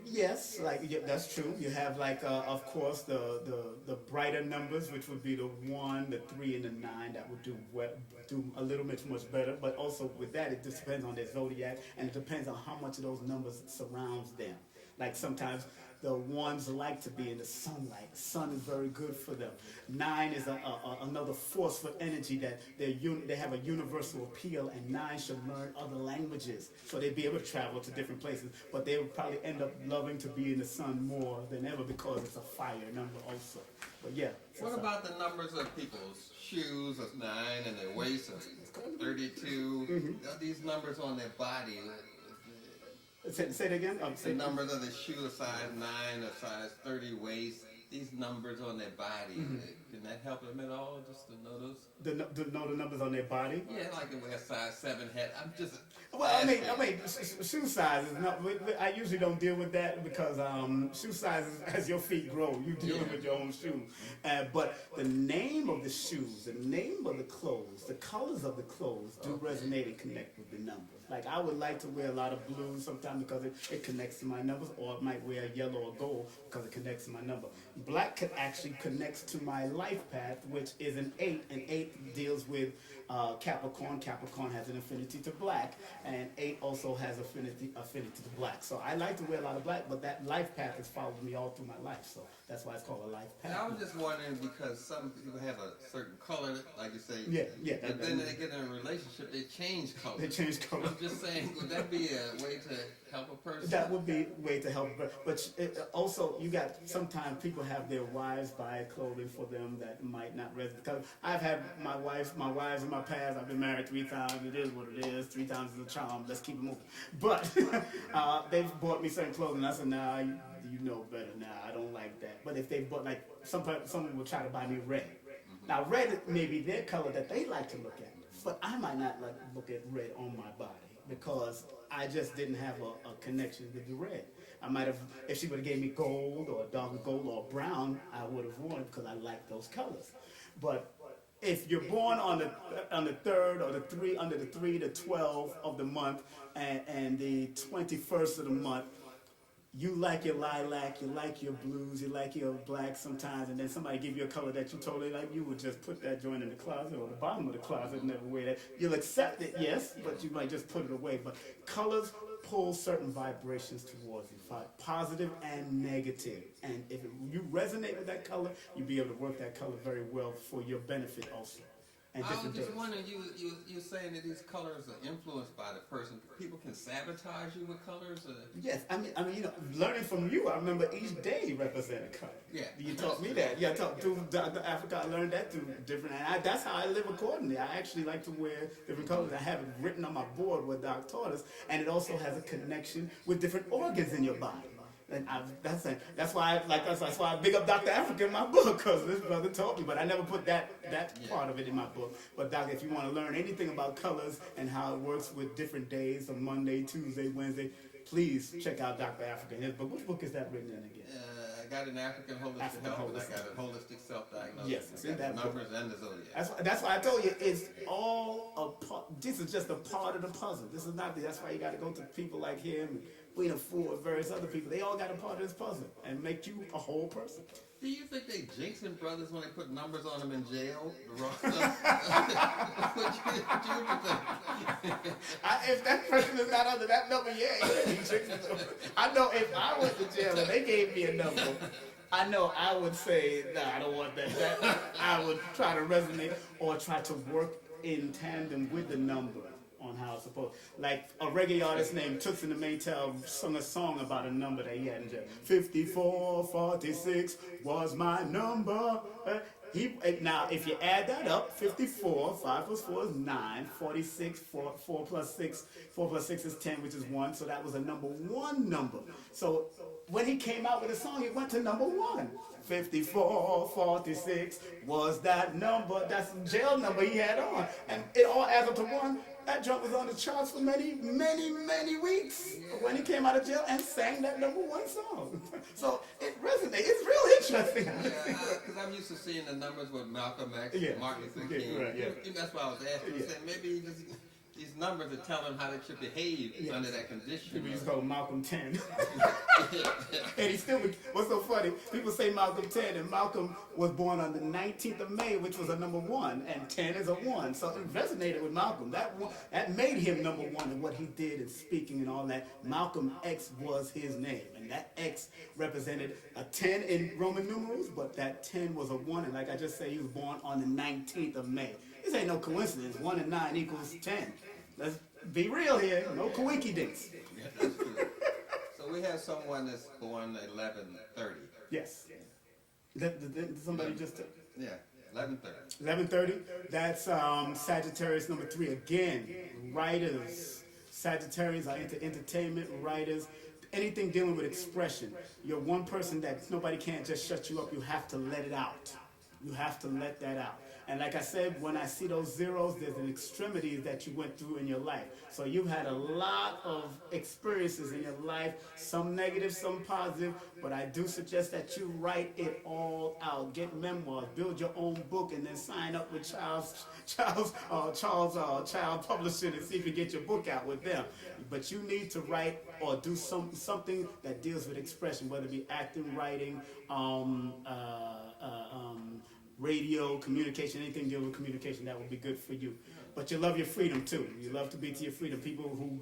Yes, that's true. You have of course the brighter numbers, which would be the 1, the 3, and the 9. That would do a little bit much better. But also with that, it just depends on their zodiac, and it depends on how much of those numbers surrounds them. Like sometimes the 1s like to be in the sunlight. The sun is very good for them. 9 is another force for energy that they have a universal appeal, and 9 should learn other languages so they'd be able to travel to different places. But they would probably end up loving to be in the sun more than ever because it's a fire number also. But yeah. What about the numbers of people's shoes of 9 and their waist of 32? Mm-hmm. These numbers on their body. Say it again. The numbers of the shoe, a size 9, a size 30 waist. These numbers on their body, can that help them at all? Just to know those? To know the numbers on their body. Yeah, like to wear a size 7 hat. I'm just. Well, shoe sizes. No, I usually don't deal with that because shoe sizes, as your feet grow, you deal with your own shoes. But the name of the shoes, the name of the clothes, the colors of the clothes do resonate and connect with the numbers. Like I would like to wear a lot of blue sometimes because it connects to my numbers, or I might wear yellow or gold because it connects to my number. Black actually connects to my life path, which is an 8, and 8 deals with Capricorn. Capricorn has an affinity to black, and 8 also has affinity to black. So I like to wear a lot of black, but that life path has followed me all through my life, so that's why it's called a life path. And I was just wondering because some people have a certain color, like you say. Yeah. But then they get in a relationship, they change color. They change color. I'm just saying, would that be a way to help a person? That would be a way to help, but also you got sometimes people have their wives buy clothing for them that might not resonate. Because I've had my wives in my past. I've been married 3 times. It is what it is. 3 times is a charm. Let's keep it moving. But they've bought me certain clothing. I said, nah, you know better. Nah, I don't like that. But if they bought, like someone will try to buy me red. Now red may be their color that they like to look at, but I might not like to look at red on my body because I just didn't have a connection with the red. I might have, if she would have gave me gold or darker gold or brown, I would have worn it because I like those colors. But if you're born on the 3rd or the 3 under the 3 to 12 of the month and the 21st of the month, you like your lilac, you like your blues, you like your black sometimes, and then somebody give you a color that you totally like, you would just put that joint in the closet or the bottom of the closet and never wear that. You'll accept it, yes, but you might just put it away. But colors pull certain vibrations towards you, positive and negative. And if you resonate with that color, you'll be able to work that color very well for your benefit also. And I was just days. wondering, you're saying that these colors are influenced by the person. People can sabotage you with colors? Yes, I mean, learning from you, I remember each day represented color. Yeah. You taught me that. Yeah, I taught through Dr. Afrika. I learned that through different, and that's how I live accordingly. I actually like to wear different colors. I have it written on my board what Doc taught us, and it also has a connection with different organs in your body. And that's why I big up Dr. Afrika in my book, because this brother taught me, but I never put that part of it in my book. But Doc, if you want to learn anything about colors and how it works with different days, on Monday, Tuesday, Wednesday, please check out Dr. Afrika in his book. Which book is that written in again? I got an African Holistic Health, and I got a Holistic Self-Diagnosis. Yes, it's in that numbers and the zodiac. That's why I told you it's all a part. This is just a part of the puzzle. This is not. That's why you got to go to people like him, Queen of Ford, various other people. They all got a part of this puzzle and make you a whole person. Do you think they jinxing brothers when they put numbers on them in jail? The wrong what do you think? If that person is not under that number, yeah, he jinxing them. I know if I went to jail and they gave me a number, I know I would say, nah, I don't want that. I would try to resonate or try to work in tandem with the number on how it's supposed. Like a reggae artist named Toots and the Maytel sung a song about a number that he had in jail. 5446 was my number. Now, if you add that up, 54, 5 plus 4 is 9, 46, 4 plus 6 is 10, which is 1, so that was a number 1 number. So when he came out with a song, he went to number 1. 54, 46 was that number, that's the jail number he had on. And it all adds up to 1. That jump was on the charts for many, many, many weeks when he came out of jail and sang that number 1 song. So it resonates. It's real interesting. Yeah, because I'm used to seeing the numbers with Malcolm X, Martin Luther King. Right, that's why I was asking. Saying maybe these numbers are telling how they should behave under that condition. People used to call him Malcolm 10. And he still, what's so funny, people say Malcolm 10, and Malcolm was born on the 19th of May, which was a number 1, and 10 is a 1. So it resonated with Malcolm. That made him number 1 in what he did in speaking and all that. Malcolm X was his name, and that X represented a 10 in Roman numerals, but that 10 was a 1, and like I just said, he was born on the 19th of May. This ain't no coincidence. 1 and 9 equals 10. Let's be real here. No coincidence. Yeah, that's true. So we have someone that's born 11:30. Yes. Somebody just... Yeah, 11:30. 11:30. That's Sagittarius number 3. Again, writers, Sagittarians are into entertainment, writers, anything dealing with expression. You're one person that nobody can't just shut you up. You have to let it out. You have to let that out. And like I said, when I see those zeros, there's an extremity that you went through in your life. So you've had a lot of experiences in your life, some negative, some positive, but I do suggest that you write it all out. Get memoirs, build your own book, and then sign up with Charles Child Publishing and see if you get your book out with them. But you need to write or do something that deals with expression, whether it be acting, writing, radio, communication, anything dealing with communication, that would be good for you. But you love your freedom too. You love to be to your freedom. People who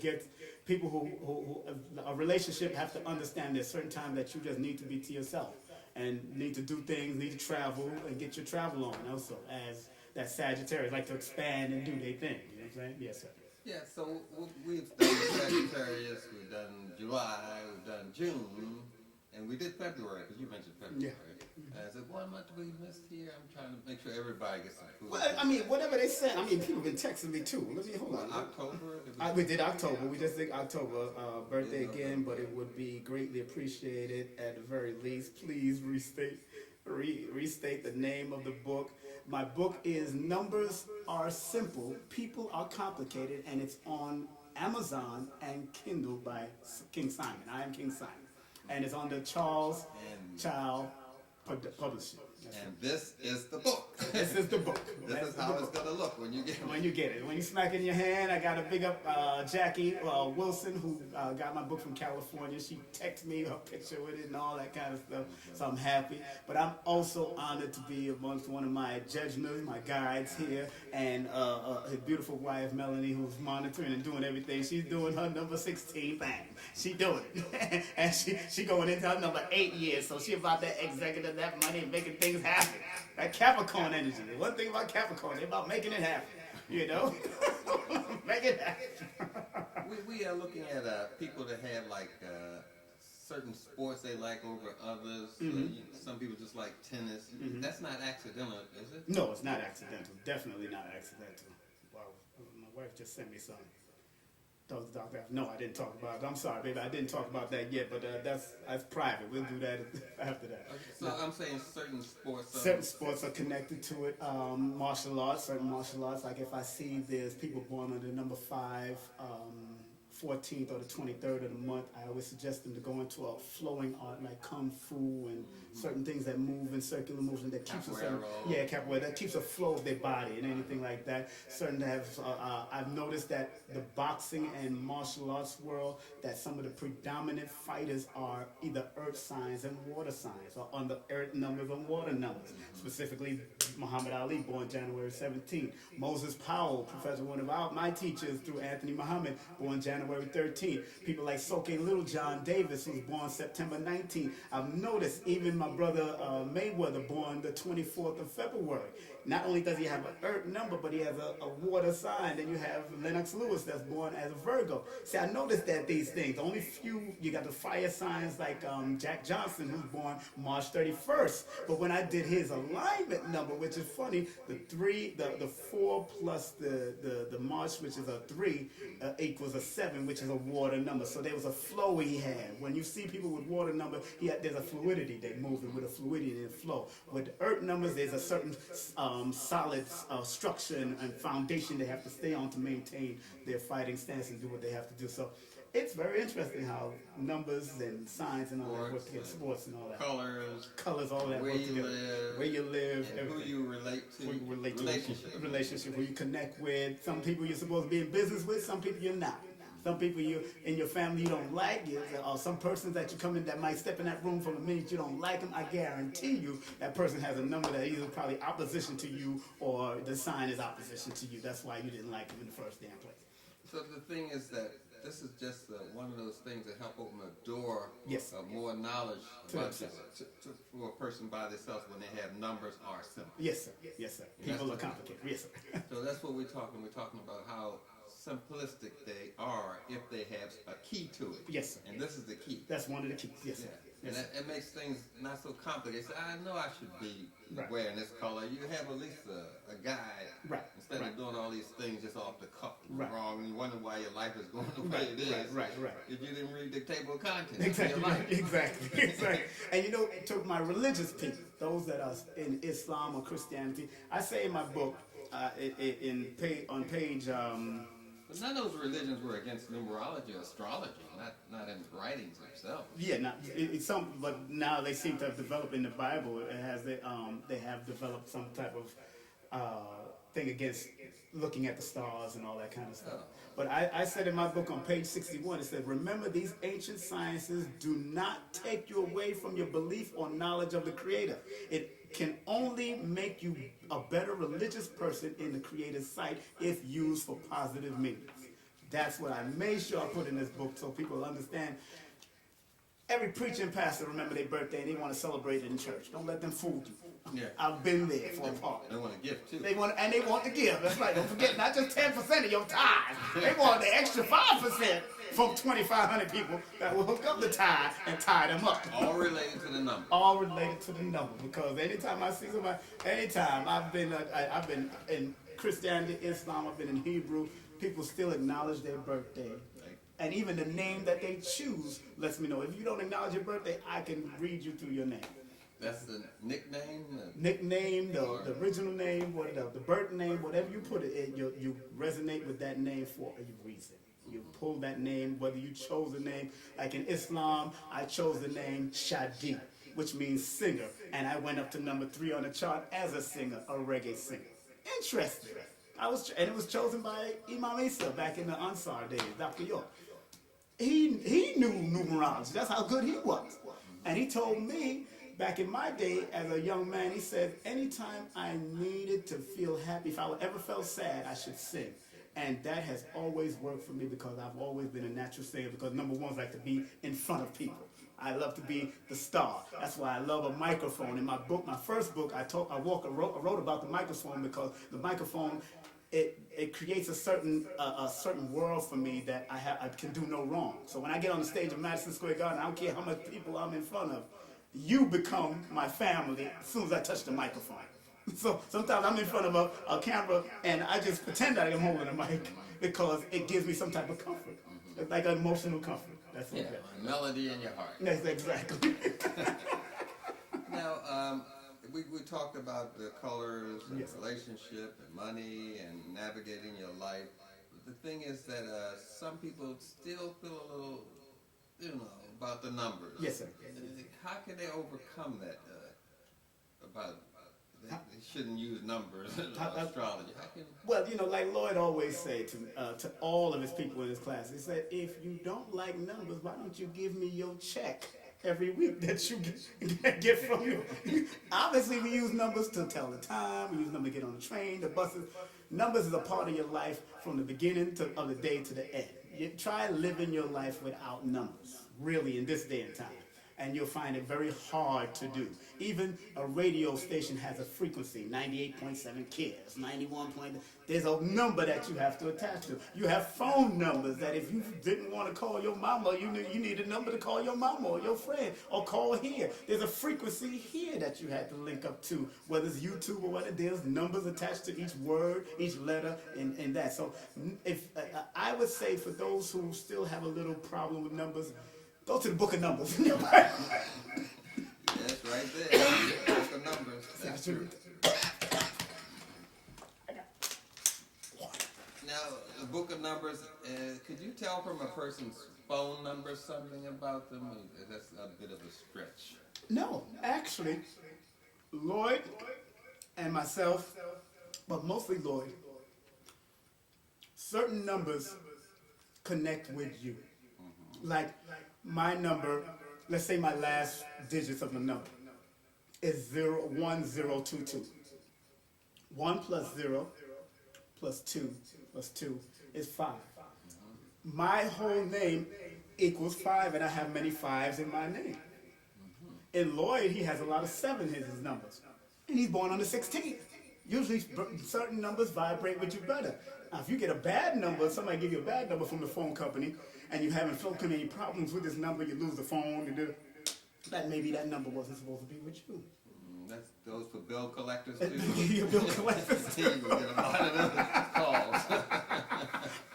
a relationship have to understand there's certain time that you just need to be to yourself and need to do things, need to travel and get your travel on also, as that Sagittarius like to expand and do their thing. You know what I'm saying? Yes, sir. Yeah, so we've done Sagittarius, we've done July, we've done June, and we did February, because you mentioned February. Yeah. Is it 1 month we missed here? I'm trying to make sure everybody gets some food. Well, I mean, whatever they said. I mean, people have been texting me too. Let me hold on. October? We did October. We just did October birthday again, but it would be greatly appreciated at the very least. Please restate the name of the book. My book is Numbers Are Simple, People Are Complicated, and it's on Amazon and Kindle by King Simon. I am King Simon. And it's on the Charles Child Publishing. And this is the book. This is the book. This is how it's going to look when you get it. When you get it. When you smack it in your hand, I got to big up Jackie Wilson, who got my book from California. She texted me her picture with it and all that kind of stuff. So I'm happy. But I'm also honored to be amongst one of my judgments, my guides here, and his beautiful wife, Melanie, who's monitoring and doing everything. She's doing her number 16 thing. She doing it. And she going into her number 8 years. So she about that executive, that money, and making things happen. That Capricorn energy. The one thing about Capricorn, they're about making it happen. You know? Make it happen. We are looking at people that have like certain sports they like over others. Some people just like tennis. That's not accidental, is it? No, it's not accidental. Definitely not accidental. Wow. My wife just sent me something. No, I didn't talk about it. I'm sorry, baby. I didn't talk about that yet, but that's private. We'll do that after that. Okay, so I'm saying certain sports. Certain sports are connected to it. Martial arts, certain martial arts. Like if I see there's people born on the number 5, 14th or the 23rd of the month, I always suggest them to go into a flowing art like Kung Fu and certain things that move in circular motion that keeps capoeira, that keeps a flow of their body and anything like that. Certain have, I've noticed that the boxing and martial arts world, that some of the predominant fighters are either earth signs and water signs, or on the earth numbers and water numbers. Specifically, Muhammad Ali, born January 17th. Moses Powell, professor, one of my teachers through Anthony Muhammad, born January 13th. People like Soke Little John Davis, who's born September 19th. I've noticed even my brother Mayweather, born the 24th of February. Not only does he have an earth number, but he has a water sign. Then you have Lennox Lewis, that's born as a Virgo. See, I noticed that these things, only few, you got the fire signs like Jack Johnson, who's born March 31st. But when I did his alignment number, which is funny, the 4 plus the March, which is a 3, equals a 7, which is a water number. So there was a flow he had. When you see people with water number, there's a fluidity. They move with a fluidity and flow. With the earth numbers, there's a certain solid structure and foundation they have to stay on to maintain their fighting stance and do what they have to do. So it's very interesting how numbers and signs and all that work together, sports and all that. Colors, all that work together. Where you live, and who you relate to. Who you relate to. Relationship, who you connect with. Some people you're supposed to be in business with, some people you're not. Some people you in your family you don't like, or some persons that you come in that might step in that room for a minute you don't like them. I guarantee you that person has a number that either probably opposition to you or the sign is opposition to you. That's why you didn't like them in the first damn place. So the thing is that this is just one of those things that help open a door of more knowledge about for a person by themselves when they have numbers are simple. Yes, sir. Yes, sir. People are complicated. Yes, sir. So that's what we're talking. We're talking about how simplistic they are if they have a key to it. Yes, sir. And this is the key. That's one of the keys. Yes, sir. Yeah. Yes, and it makes things not so complicated. So I know I should be wearing this color. You have at least a guide. Right. instead of doing all these things just off the cuff and Right. wrong, and you wonder why your life is going the way Right, it is. right. If you didn't read the table of contents Exactly, of your life. exactly. And you know, to my religious people, those that are in Islam or Christianity, I say in my book, on page, But none of those religions were against numerology or astrology, not in the writings themselves. yeah, not it's some, but now they seem to have developed in the Bible. It has they have developed some type of thing against looking at the stars and all that kind of stuff. Oh. But I said in my book on page 61, it said, remember, these ancient sciences do not take you away from your belief or knowledge of the Creator. It can only make you a better religious person in the Creator's sight if used for positive means. That's what I made sure I put in this book so people understand. Every preacher and pastor remember their birthday and they want to celebrate it in church. Don't let them fool you. Yeah. I've been there for a part. They want a gift too. They want to give. That's right. Don't forget, not just 10% of your tithe. They want the extra 5% from 2,500 people that will hook up the tithe and tie them up. All related to the number. All related to the number. Because anytime I see somebody, anytime I've been in Christianity, Islam, I've been in Hebrew, people still acknowledge their birthday. And even the name that they choose lets me know. If you don't acknowledge your birthday, I can read you through your name. That's the nickname. Nickname, the original name, the birth name, whatever you put it in, you resonate with that name for a reason. You pull that name, whether you chose the name, like in Islam, I chose the name Shadi, which means singer, and I went up to number 3 on the chart as a singer, a reggae singer. Interesting. And it was chosen by Imam Isa back in the Ansar days, Dr. York. He knew numerology. That's how good he was. And he told me, back in my day as a young man, he said, anytime I needed to feel happy, if I ever felt sad, I should sing. And that has always worked for me because I've always been a natural singer because number one is like to be in front of people. I love to be the star. That's why I love a microphone. In my book, my first book, I wrote about the microphone because the microphone, it creates a certain world for me that I can do no wrong. So when I get on the stage of Madison Square Garden, I don't care how much people I'm in front of. You become my family as soon as I touch the microphone. So sometimes I'm in front of a camera and I just pretend that I'm holding a mic because it gives me some type of comfort. It's like an emotional comfort. That's what A melody in your heart. That's exactly. Now, we talked about the colors and Yes. relationship and money and navigating your life. The thing is that some people still feel a little, about the numbers. Yes, sir. How can they overcome that? About they shouldn't use numbers in astrology. How can, Well, like Lloyd always said to all of his people in his class, he said, if you don't like numbers, why don't you give me your check every week that you get from you? Obviously, we use numbers to tell the time. We use numbers to get on the train, the buses. Numbers is a part of your life from the beginning of the day to the end. You try living your life without numbers, really, in this day and time. And you'll find it very hard to do. Even a radio station has a frequency, 98.7 kilohertz, 91. There's a number that you have to attach to. You have phone numbers that if you didn't want to call your mama, you need a number to call your mama or your friend or call here. There's a frequency here that you had to link up to, whether it's YouTube or whether there's numbers attached to each word, each letter, and that. So if I would say for those who still have a little problem with numbers, go to the book of Numbers. yes, right there. Book of Numbers. That's true. Now, the book of Numbers, could you tell from a person's phone number something about them? That's a bit of a stretch. No, actually, Lloyd and myself, but mostly Lloyd, certain numbers connect with you. Like my number, let's say my last digits of the number is 1022. 1 plus 0 plus 2 plus 2 is 5. My whole name equals 5, and I have many 5s in my name. In Lloyd, he has a lot of 7 in his numbers, and he's born on the 16th. Usually, certain numbers vibrate with you better. Now, if you get a bad number, somebody give you a bad number from the phone company, and you're having so many problems with this number, you lose the phone, that maybe that number wasn't supposed to be with you. That's those for bill collectors too. Your bill collectors You get a lot of those calls.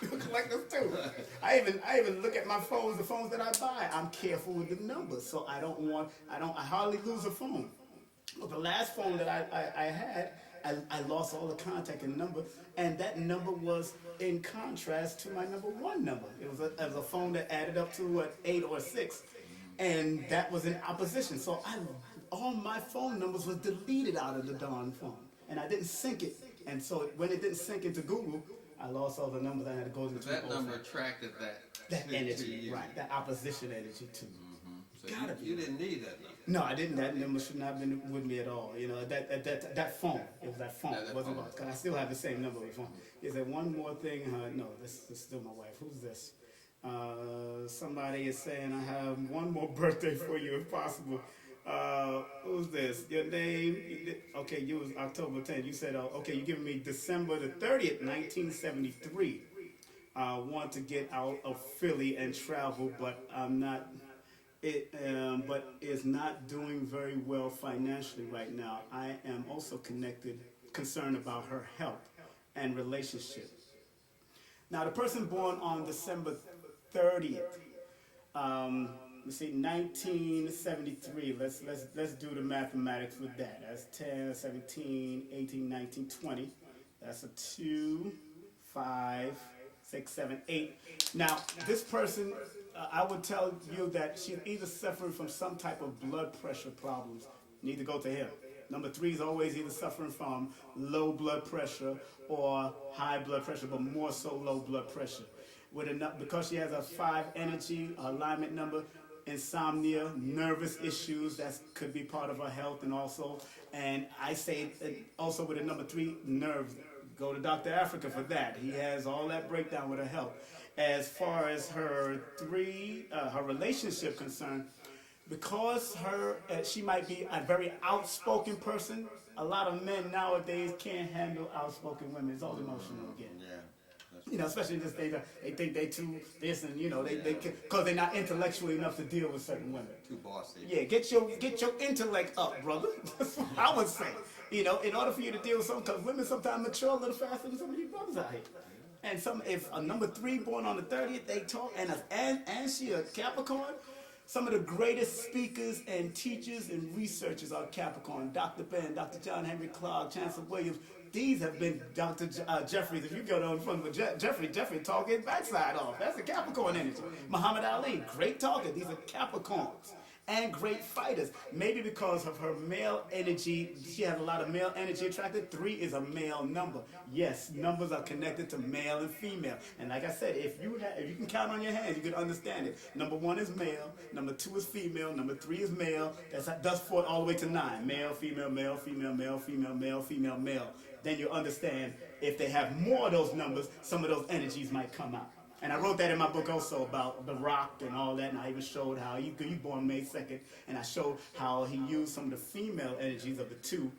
bill collectors too. I even look at my phones, the phones that I buy. I'm careful with the numbers, so I hardly lose a phone. But the last phone that I had, I lost all the contact and number, and that number was in contrast to my number one number. It was a phone that added up to what, 8 or 6, and that was in opposition. So all my phone numbers was deleted out of the darn phone, and I didn't sync it. And so when it didn't sync into Google, I lost all the numbers. I had to go into That number attracted that energy, to you. right? That opposition energy to me. So you didn't need that number. No, I didn't. That number should not have been with me at all. You know, that phone. It was that phone. It wasn't about, because I still have the same number with phone. Is there one more thing? No, this is still my wife. Who's this? Somebody is saying I have one more birthday for you if possible. Who's this? Your name? Okay, you was October 10th. You said, okay, you giving me December the 30th, 1973. I want to get out of Philly and travel, but I'm not. But is not doing very well financially right now. I am also concerned about her health and relationship. Now, the person born on December 30th, let's see, 1973. Let's do the mathematics with that. That's 10, 17, 18, 19, 20. That's a 2, 5, 6, 7, 8. Now, this person, I would tell you that she's either suffering from some type of blood pressure problems. Need to go to him. Number 3 is always either suffering from low blood pressure or high blood pressure, but more so low blood pressure. Because she has a 5 energy alignment number, insomnia, nervous issues, that could be part of her health, and I say also with a number 3, nerves. Go to Dr. Afrika for that. He has all that breakdown with her health. As far as her relationship concerned, because she might be a very outspoken person. A lot of men nowadays can't handle outspoken women. It's all emotional again. Yeah. Especially in this day, they think they too this, and because they're not intellectually enough to deal with certain women. Too bossy. Yeah, get your intellect up, brother. That's what I would say. In order for you to deal with something, because women sometimes mature a little faster than some of you brothers out here. And if a number 3 born on the 30th, they talk, and she a Capricorn. Some of the greatest speakers and teachers and researchers are Capricorn. Dr. Ben, Dr. John Henry Clark, Chancellor Williams. These have been Dr. Jeffries. If you go down in front of Jeffrey talk his backside off. That's a Capricorn energy. Muhammad Ali, great talker. These are Capricorns. And great fighters. Maybe because of her male energy, she has a lot of male energy attracted. 3 is a male number. Yes, numbers are connected to male and female. And like I said, if you can count on your hands, you can understand it. Number 1 is male. Number 2 is female. Number 3 is male. That's 4 all the way to 9. Male, female, male, female, male, female, male, female, male. Then you understand if they have more of those numbers, some of those energies might come out. And I wrote that in my book also about The Rock and all that, and I even showed how he born May 2nd, and I showed how he used some of the female energies of the 2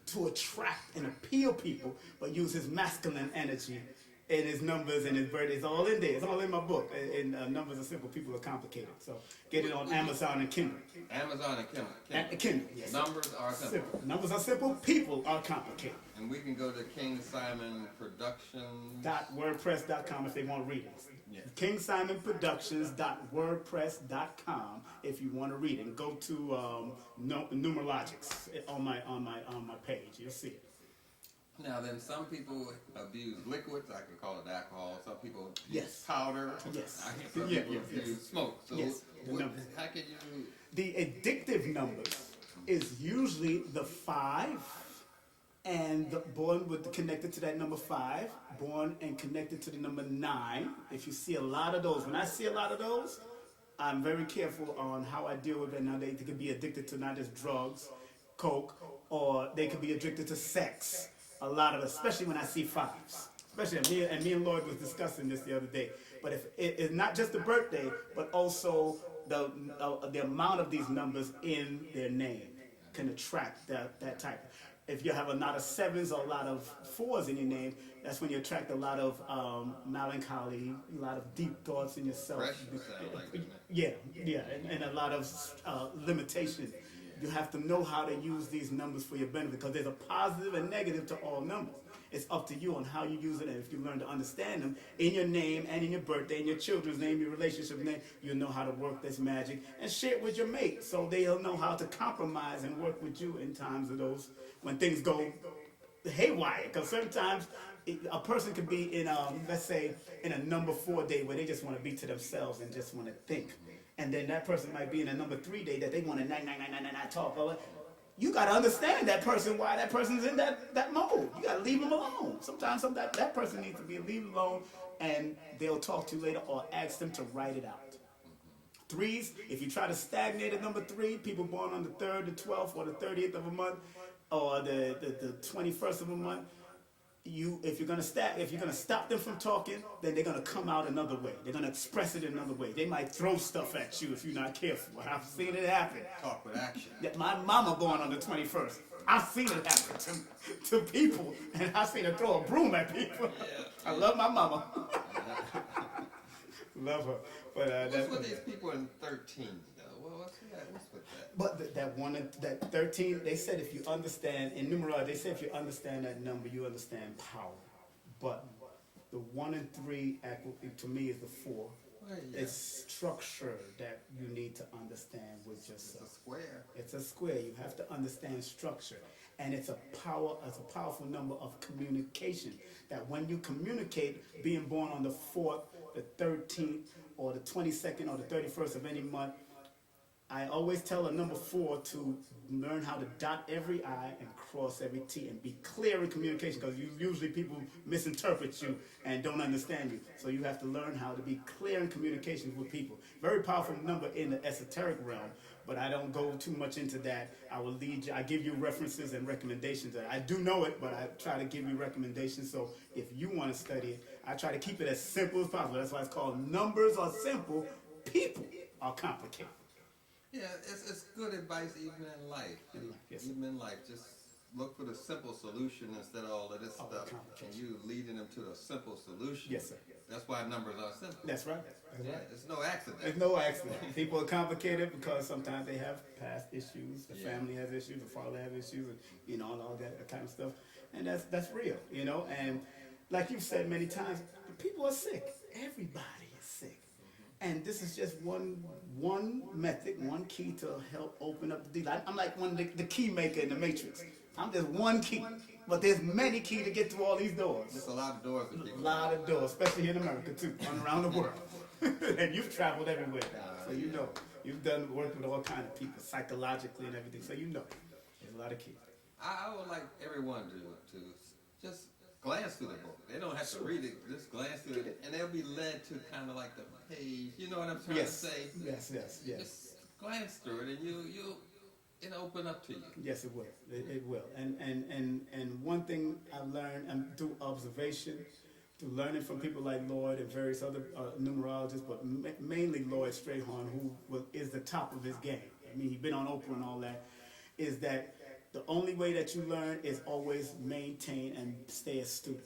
to attract and appeal people, but use his masculine energy in his numbers and his birthday. It's all in there. It's all in my book. And numbers are simple. People are complicated. So get it on Amazon and Kindle. Amazon and Kindle. Kindle, yes. Numbers are simple. Numbers are simple. People are complicated. And we can go to King Simon Productions. .wordpress.com if they want to read it. Yeah. KingSimonProductions.wordpress.com if you want to read it. And go to numerologics on my page. You'll see it. Now then, some people abuse liquids. I can call it alcohol. Some people use Yes. powder. Yes. Some people use smoke. So Yes. how can you? The addictive numbers is usually the 5, and connected to that number 5, born and connected to the number 9. If you see a lot of those, when I see a lot of those, I'm very careful on how I deal with them. Now they could be addicted to not just drugs, coke, or they could be addicted to sex. A lot of, especially when I see 5s. Especially, me and Lloyd was discussing this the other day. But if it's not just the birthday, but also the amount of these numbers in their name can attract that type. If you have a lot of 7s or a lot of 4s in your name, that's when you attract a lot of melancholy, a lot of deep thoughts in yourself. Pressure sound like, Yeah, and a lot of limitation you have to know how to use these numbers for your benefit, because there's a positive and negative to all numbers. It's up to you on how you use it, and if you learn to understand them in your name and in your birthday, in your children's name, your relationship name, you'll know how to work this magic and share it with your mate, so they'll know how to compromise and work with you in times of those when things go haywire. Because sometimes a person could be in a, let's say, in a number 4 day where they just want to be to themselves and just want to think, and then that person might be in a number 3 day that they want to talk. You got to understand that person, why that person's in that mode. You got to leave them alone. Sometimes that person needs to be leave alone, and they'll talk to you later, or ask them to write it out. Threes, if you try to stagnate at number 3, people born on the 3rd, the 12th, or the 30th of a month, or the 21st of a month, if you're gonna stop them from talking, then they're gonna come out another way. They're gonna express it another way. They might throw stuff at you if you're not careful. I've seen it happen. Talk with action. My mama born on the 21st. I've seen it happen to people, and I've seen her throw a broom at people. Yeah. I love my mama. Love her. But what's with these people in 13? What's with that? But that 13, they said if you understand, in numerology, they said if you understand that number, you understand power. But the 1 and 3, to me, is the 4. Well, yeah. It's structure that you need to understand with yourself. It's a square. It's a square. You have to understand structure. And it's a powerful number of communication. That when you communicate, being born on the 4th, the 13th, or the 22nd, or the 31st of any month, I always tell a number 4 to learn how to dot every I and cross every T and be clear in communication, because usually people misinterpret you and don't understand you. So you have to learn how to be clear in communication with people. Very powerful number in the esoteric realm, but I don't go too much into that. I give you references and recommendations. I do know it, but I try to give you recommendations. So if you want to study it, I try to keep it as simple as possible. That's why it's called numbers are simple, people are complicated. Yeah, it's good advice even in life. Yes. Even in life, just look for the simple solution instead of all of this stuff. And you leading them to a simple solution. Yes, sir. That's why numbers are simple. That's right. It's no accident. There's no accident. People are complicated because sometimes they have past issues. The family has issues. The father has issues, and all that kind of stuff. And that's real, And like you've said many times, people are sick. Everybody is sick. And this is just one method, one key to help open up the deal. I'm like the key maker in the Matrix. I'm just one key, but there's many keys to get through all these doors. There's a lot of doors. A lot of doors, especially here in America too, around the world. And you've traveled everywhere, so you've done work with all kinds of people, psychologically and everything. So there's a lot of keys. I would like everyone to just glance through the book. They don't have to read it. Just glance through it, and they'll be led to kind of like the page. You know what I'm trying to say? Yes. Just glance through it, and it'll open up to you. Yes, it will. It will. And one thing I learned through observation, through learning from people like Lloyd and various other numerologists, but mainly Lloyd Strayhorn, who is the top of his game. I mean, he's been on Oprah and all that. Is that the only way that you learn is always maintain and stay a student.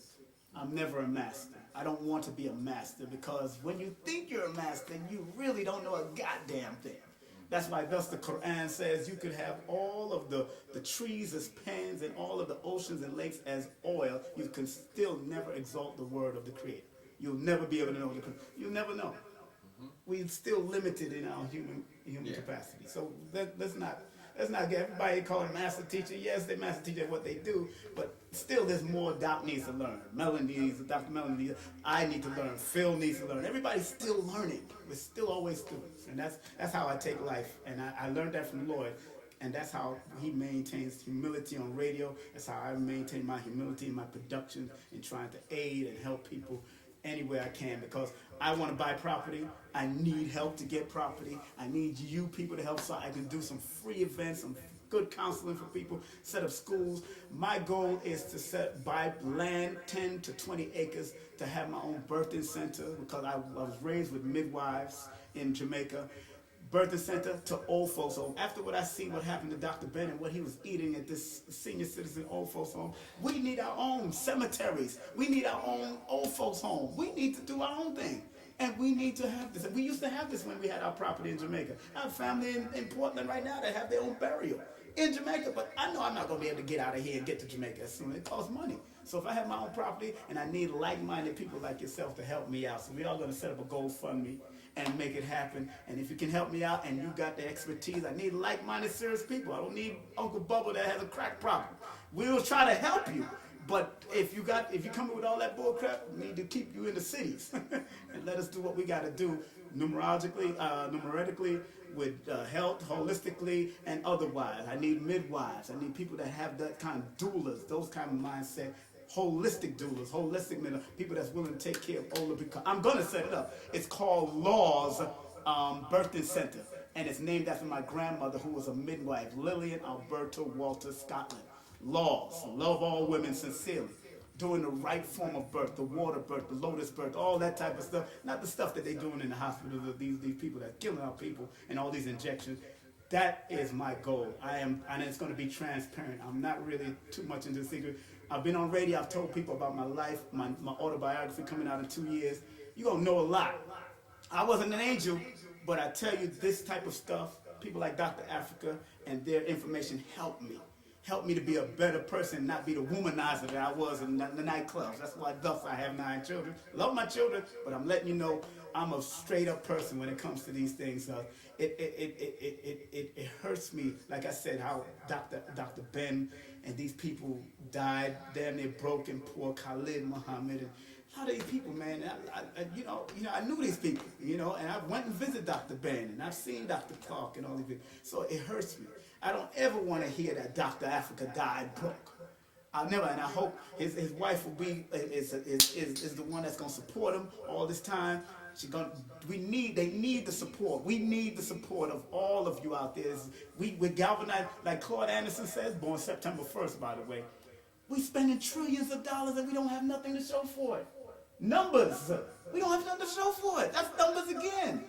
I'm never a master. I don't want to be a master, because when you think you're a master, you really don't know a goddamn thing. That's why thus the Quran says you could have all of the trees as pens and all of the oceans and lakes as oil. You can still never exalt the word of the Creator. You'll never be able to know the Creator. You'll never know. We're still limited in our human capacity. So let's not get everybody calling master teacher. Yes, they master teacher at what they do, but still there's more Doc needs to learn. Dr. Melanie needs, I need to learn. Phil needs to learn. Everybody's still learning. We're still always students. And that's how I take life. And I learned that from Lloyd. And that's how he maintains humility on radio. That's how I maintain my humility in my production and trying to aid and help people anywhere I can, because I want to buy property. I need help to get property. I need you people to help so I can do some free events, some good counseling for people, set up schools. My goal is to buy land, 10 to 20 acres, to have my own birthing center, because I was raised with midwives in Jamaica. Birthing center to old folks home. After what happened to Dr. Bennett, what he was eating at this senior citizen old folks home, we need our own cemeteries. We need our own old folks home. We need to do our own thing. And we need to have this. And we used to have this when we had our property in Jamaica. I have family in Portland right now that have their own burial in Jamaica, but I know I'm not going to be able to get out of here and get to Jamaica as soon. It costs money. So if I have my own property, and I need like-minded people like yourself to help me out, so we are going to set up a GoFundMe and make it happen. And if you can help me out and you got the expertise, I need like-minded, serious people. I don't need Uncle Bubba that has a crack problem. We will try to help you. But if you come in with all that bull crap, we need to keep you in the cities and let us do what we got to do numerically, with health, holistically, and otherwise. I need midwives. I need people that have that kind of doulas, those kind of mindset, holistic doulas, holistic men, people that's willing to take care of older people. I'm going to set it up. It's called Laws Birthing Center, and it's named after my grandmother, who was a midwife, Lillian Alberta Walter Scotland. Laws, love all women sincerely, doing the right form of birth, the water birth, the lotus birth, all that type of stuff. Not the stuff that they're doing in the hospitals of these people that's killing our people and all these injections. That is my goal. And it's going to be transparent. I'm not really too much into the secret. I've been on radio. I've told people about my life, my autobiography coming out in 2 years. You're going to know a lot. I wasn't an angel, but I tell you, this type of stuff, people like Dr. Afrika and their information helped me. Helped me to be a better person, not be the womanizer that I was in the nightclubs. That's why thus I have 9 children. Love my children, but I'm letting you know I'm a straight up person when it comes to these things. It hurts me, like I said, how Dr. Ben and these people died, damn near broken, poor Khalid Muhammad, and a lot of these people, man. I knew these people, and I went and visited Dr. Ben, and I've seen Dr. Clark and all these people. So it hurts me. I don't ever want to hear that Dr. Afrika died broke. I'll never, and I hope his wife will be is the one that's gonna support him all this time. They need the support. We need the support of all of you out there. We're galvanized, like Claude Anderson says, born September 1st, by the way. We spending trillions of dollars and we don't have nothing to show for it. Numbers. We don't have nothing to show for it. That's numbers again.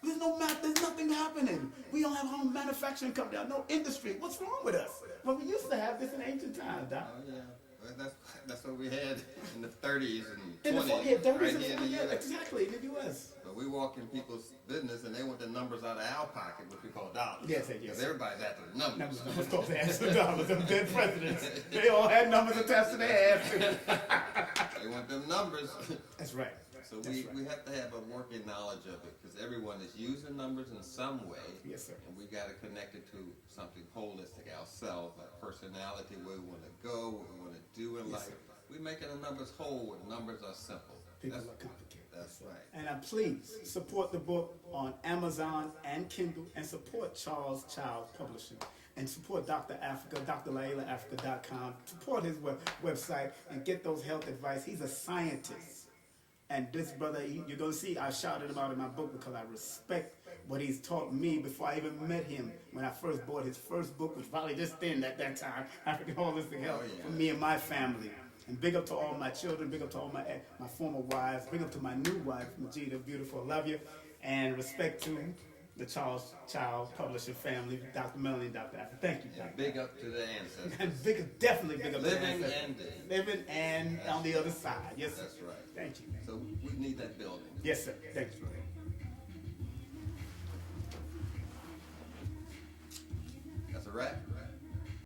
There's nothing happening. We don't have our own manufacturing company, no industry. What's wrong with us? Well, we used to have this in ancient times, Doc. Oh, yeah. Well, that's what we had in the 30s and 20s. In the 30s right and here in the 40s, US. exactly, in the U.S. But we walk in people's business and they want the numbers out of our pocket, which we call dollars. Yes. Because everybody's after the numbers. Of course, they asked the dollars. Them dead presidents. They all had numbers attached to their ass. They want them numbers. That's right. So we have to have a working knowledge of it because everyone is using numbers in some way. Yes, sir. And we got to connect it to something holistic ourselves, our personality, where we want to go, what we want to do in life. Sir. We're making the numbers whole when numbers are simple. People are complicated. That's right. And please support the book on Amazon and Kindle, and support Charles Child Publishing, and support Dr. Afrika, drlaelaafrika.com. Support his website and get those health advice. He's a scientist. And this brother, you're going to see, I shouted him out in my book because I respect what he's taught me before I even met him. When I first bought his first book, which probably just thin at that time, African Holistic Health, for me and my family. And big up to all my children, big up to all my former wives, big up to my new wife, Majida, beautiful, love you. And respect to the Charles Child Publishing family, Dr. Melanie and Dr. Afrika. Thank you, And big up to the ancestors. And definitely big up to the Living ancestors. and dead. Living and on the other side. Yes, sir. That's right. Thank you, man. So we need that building. Yes, sir. Thank you. That's a wrap.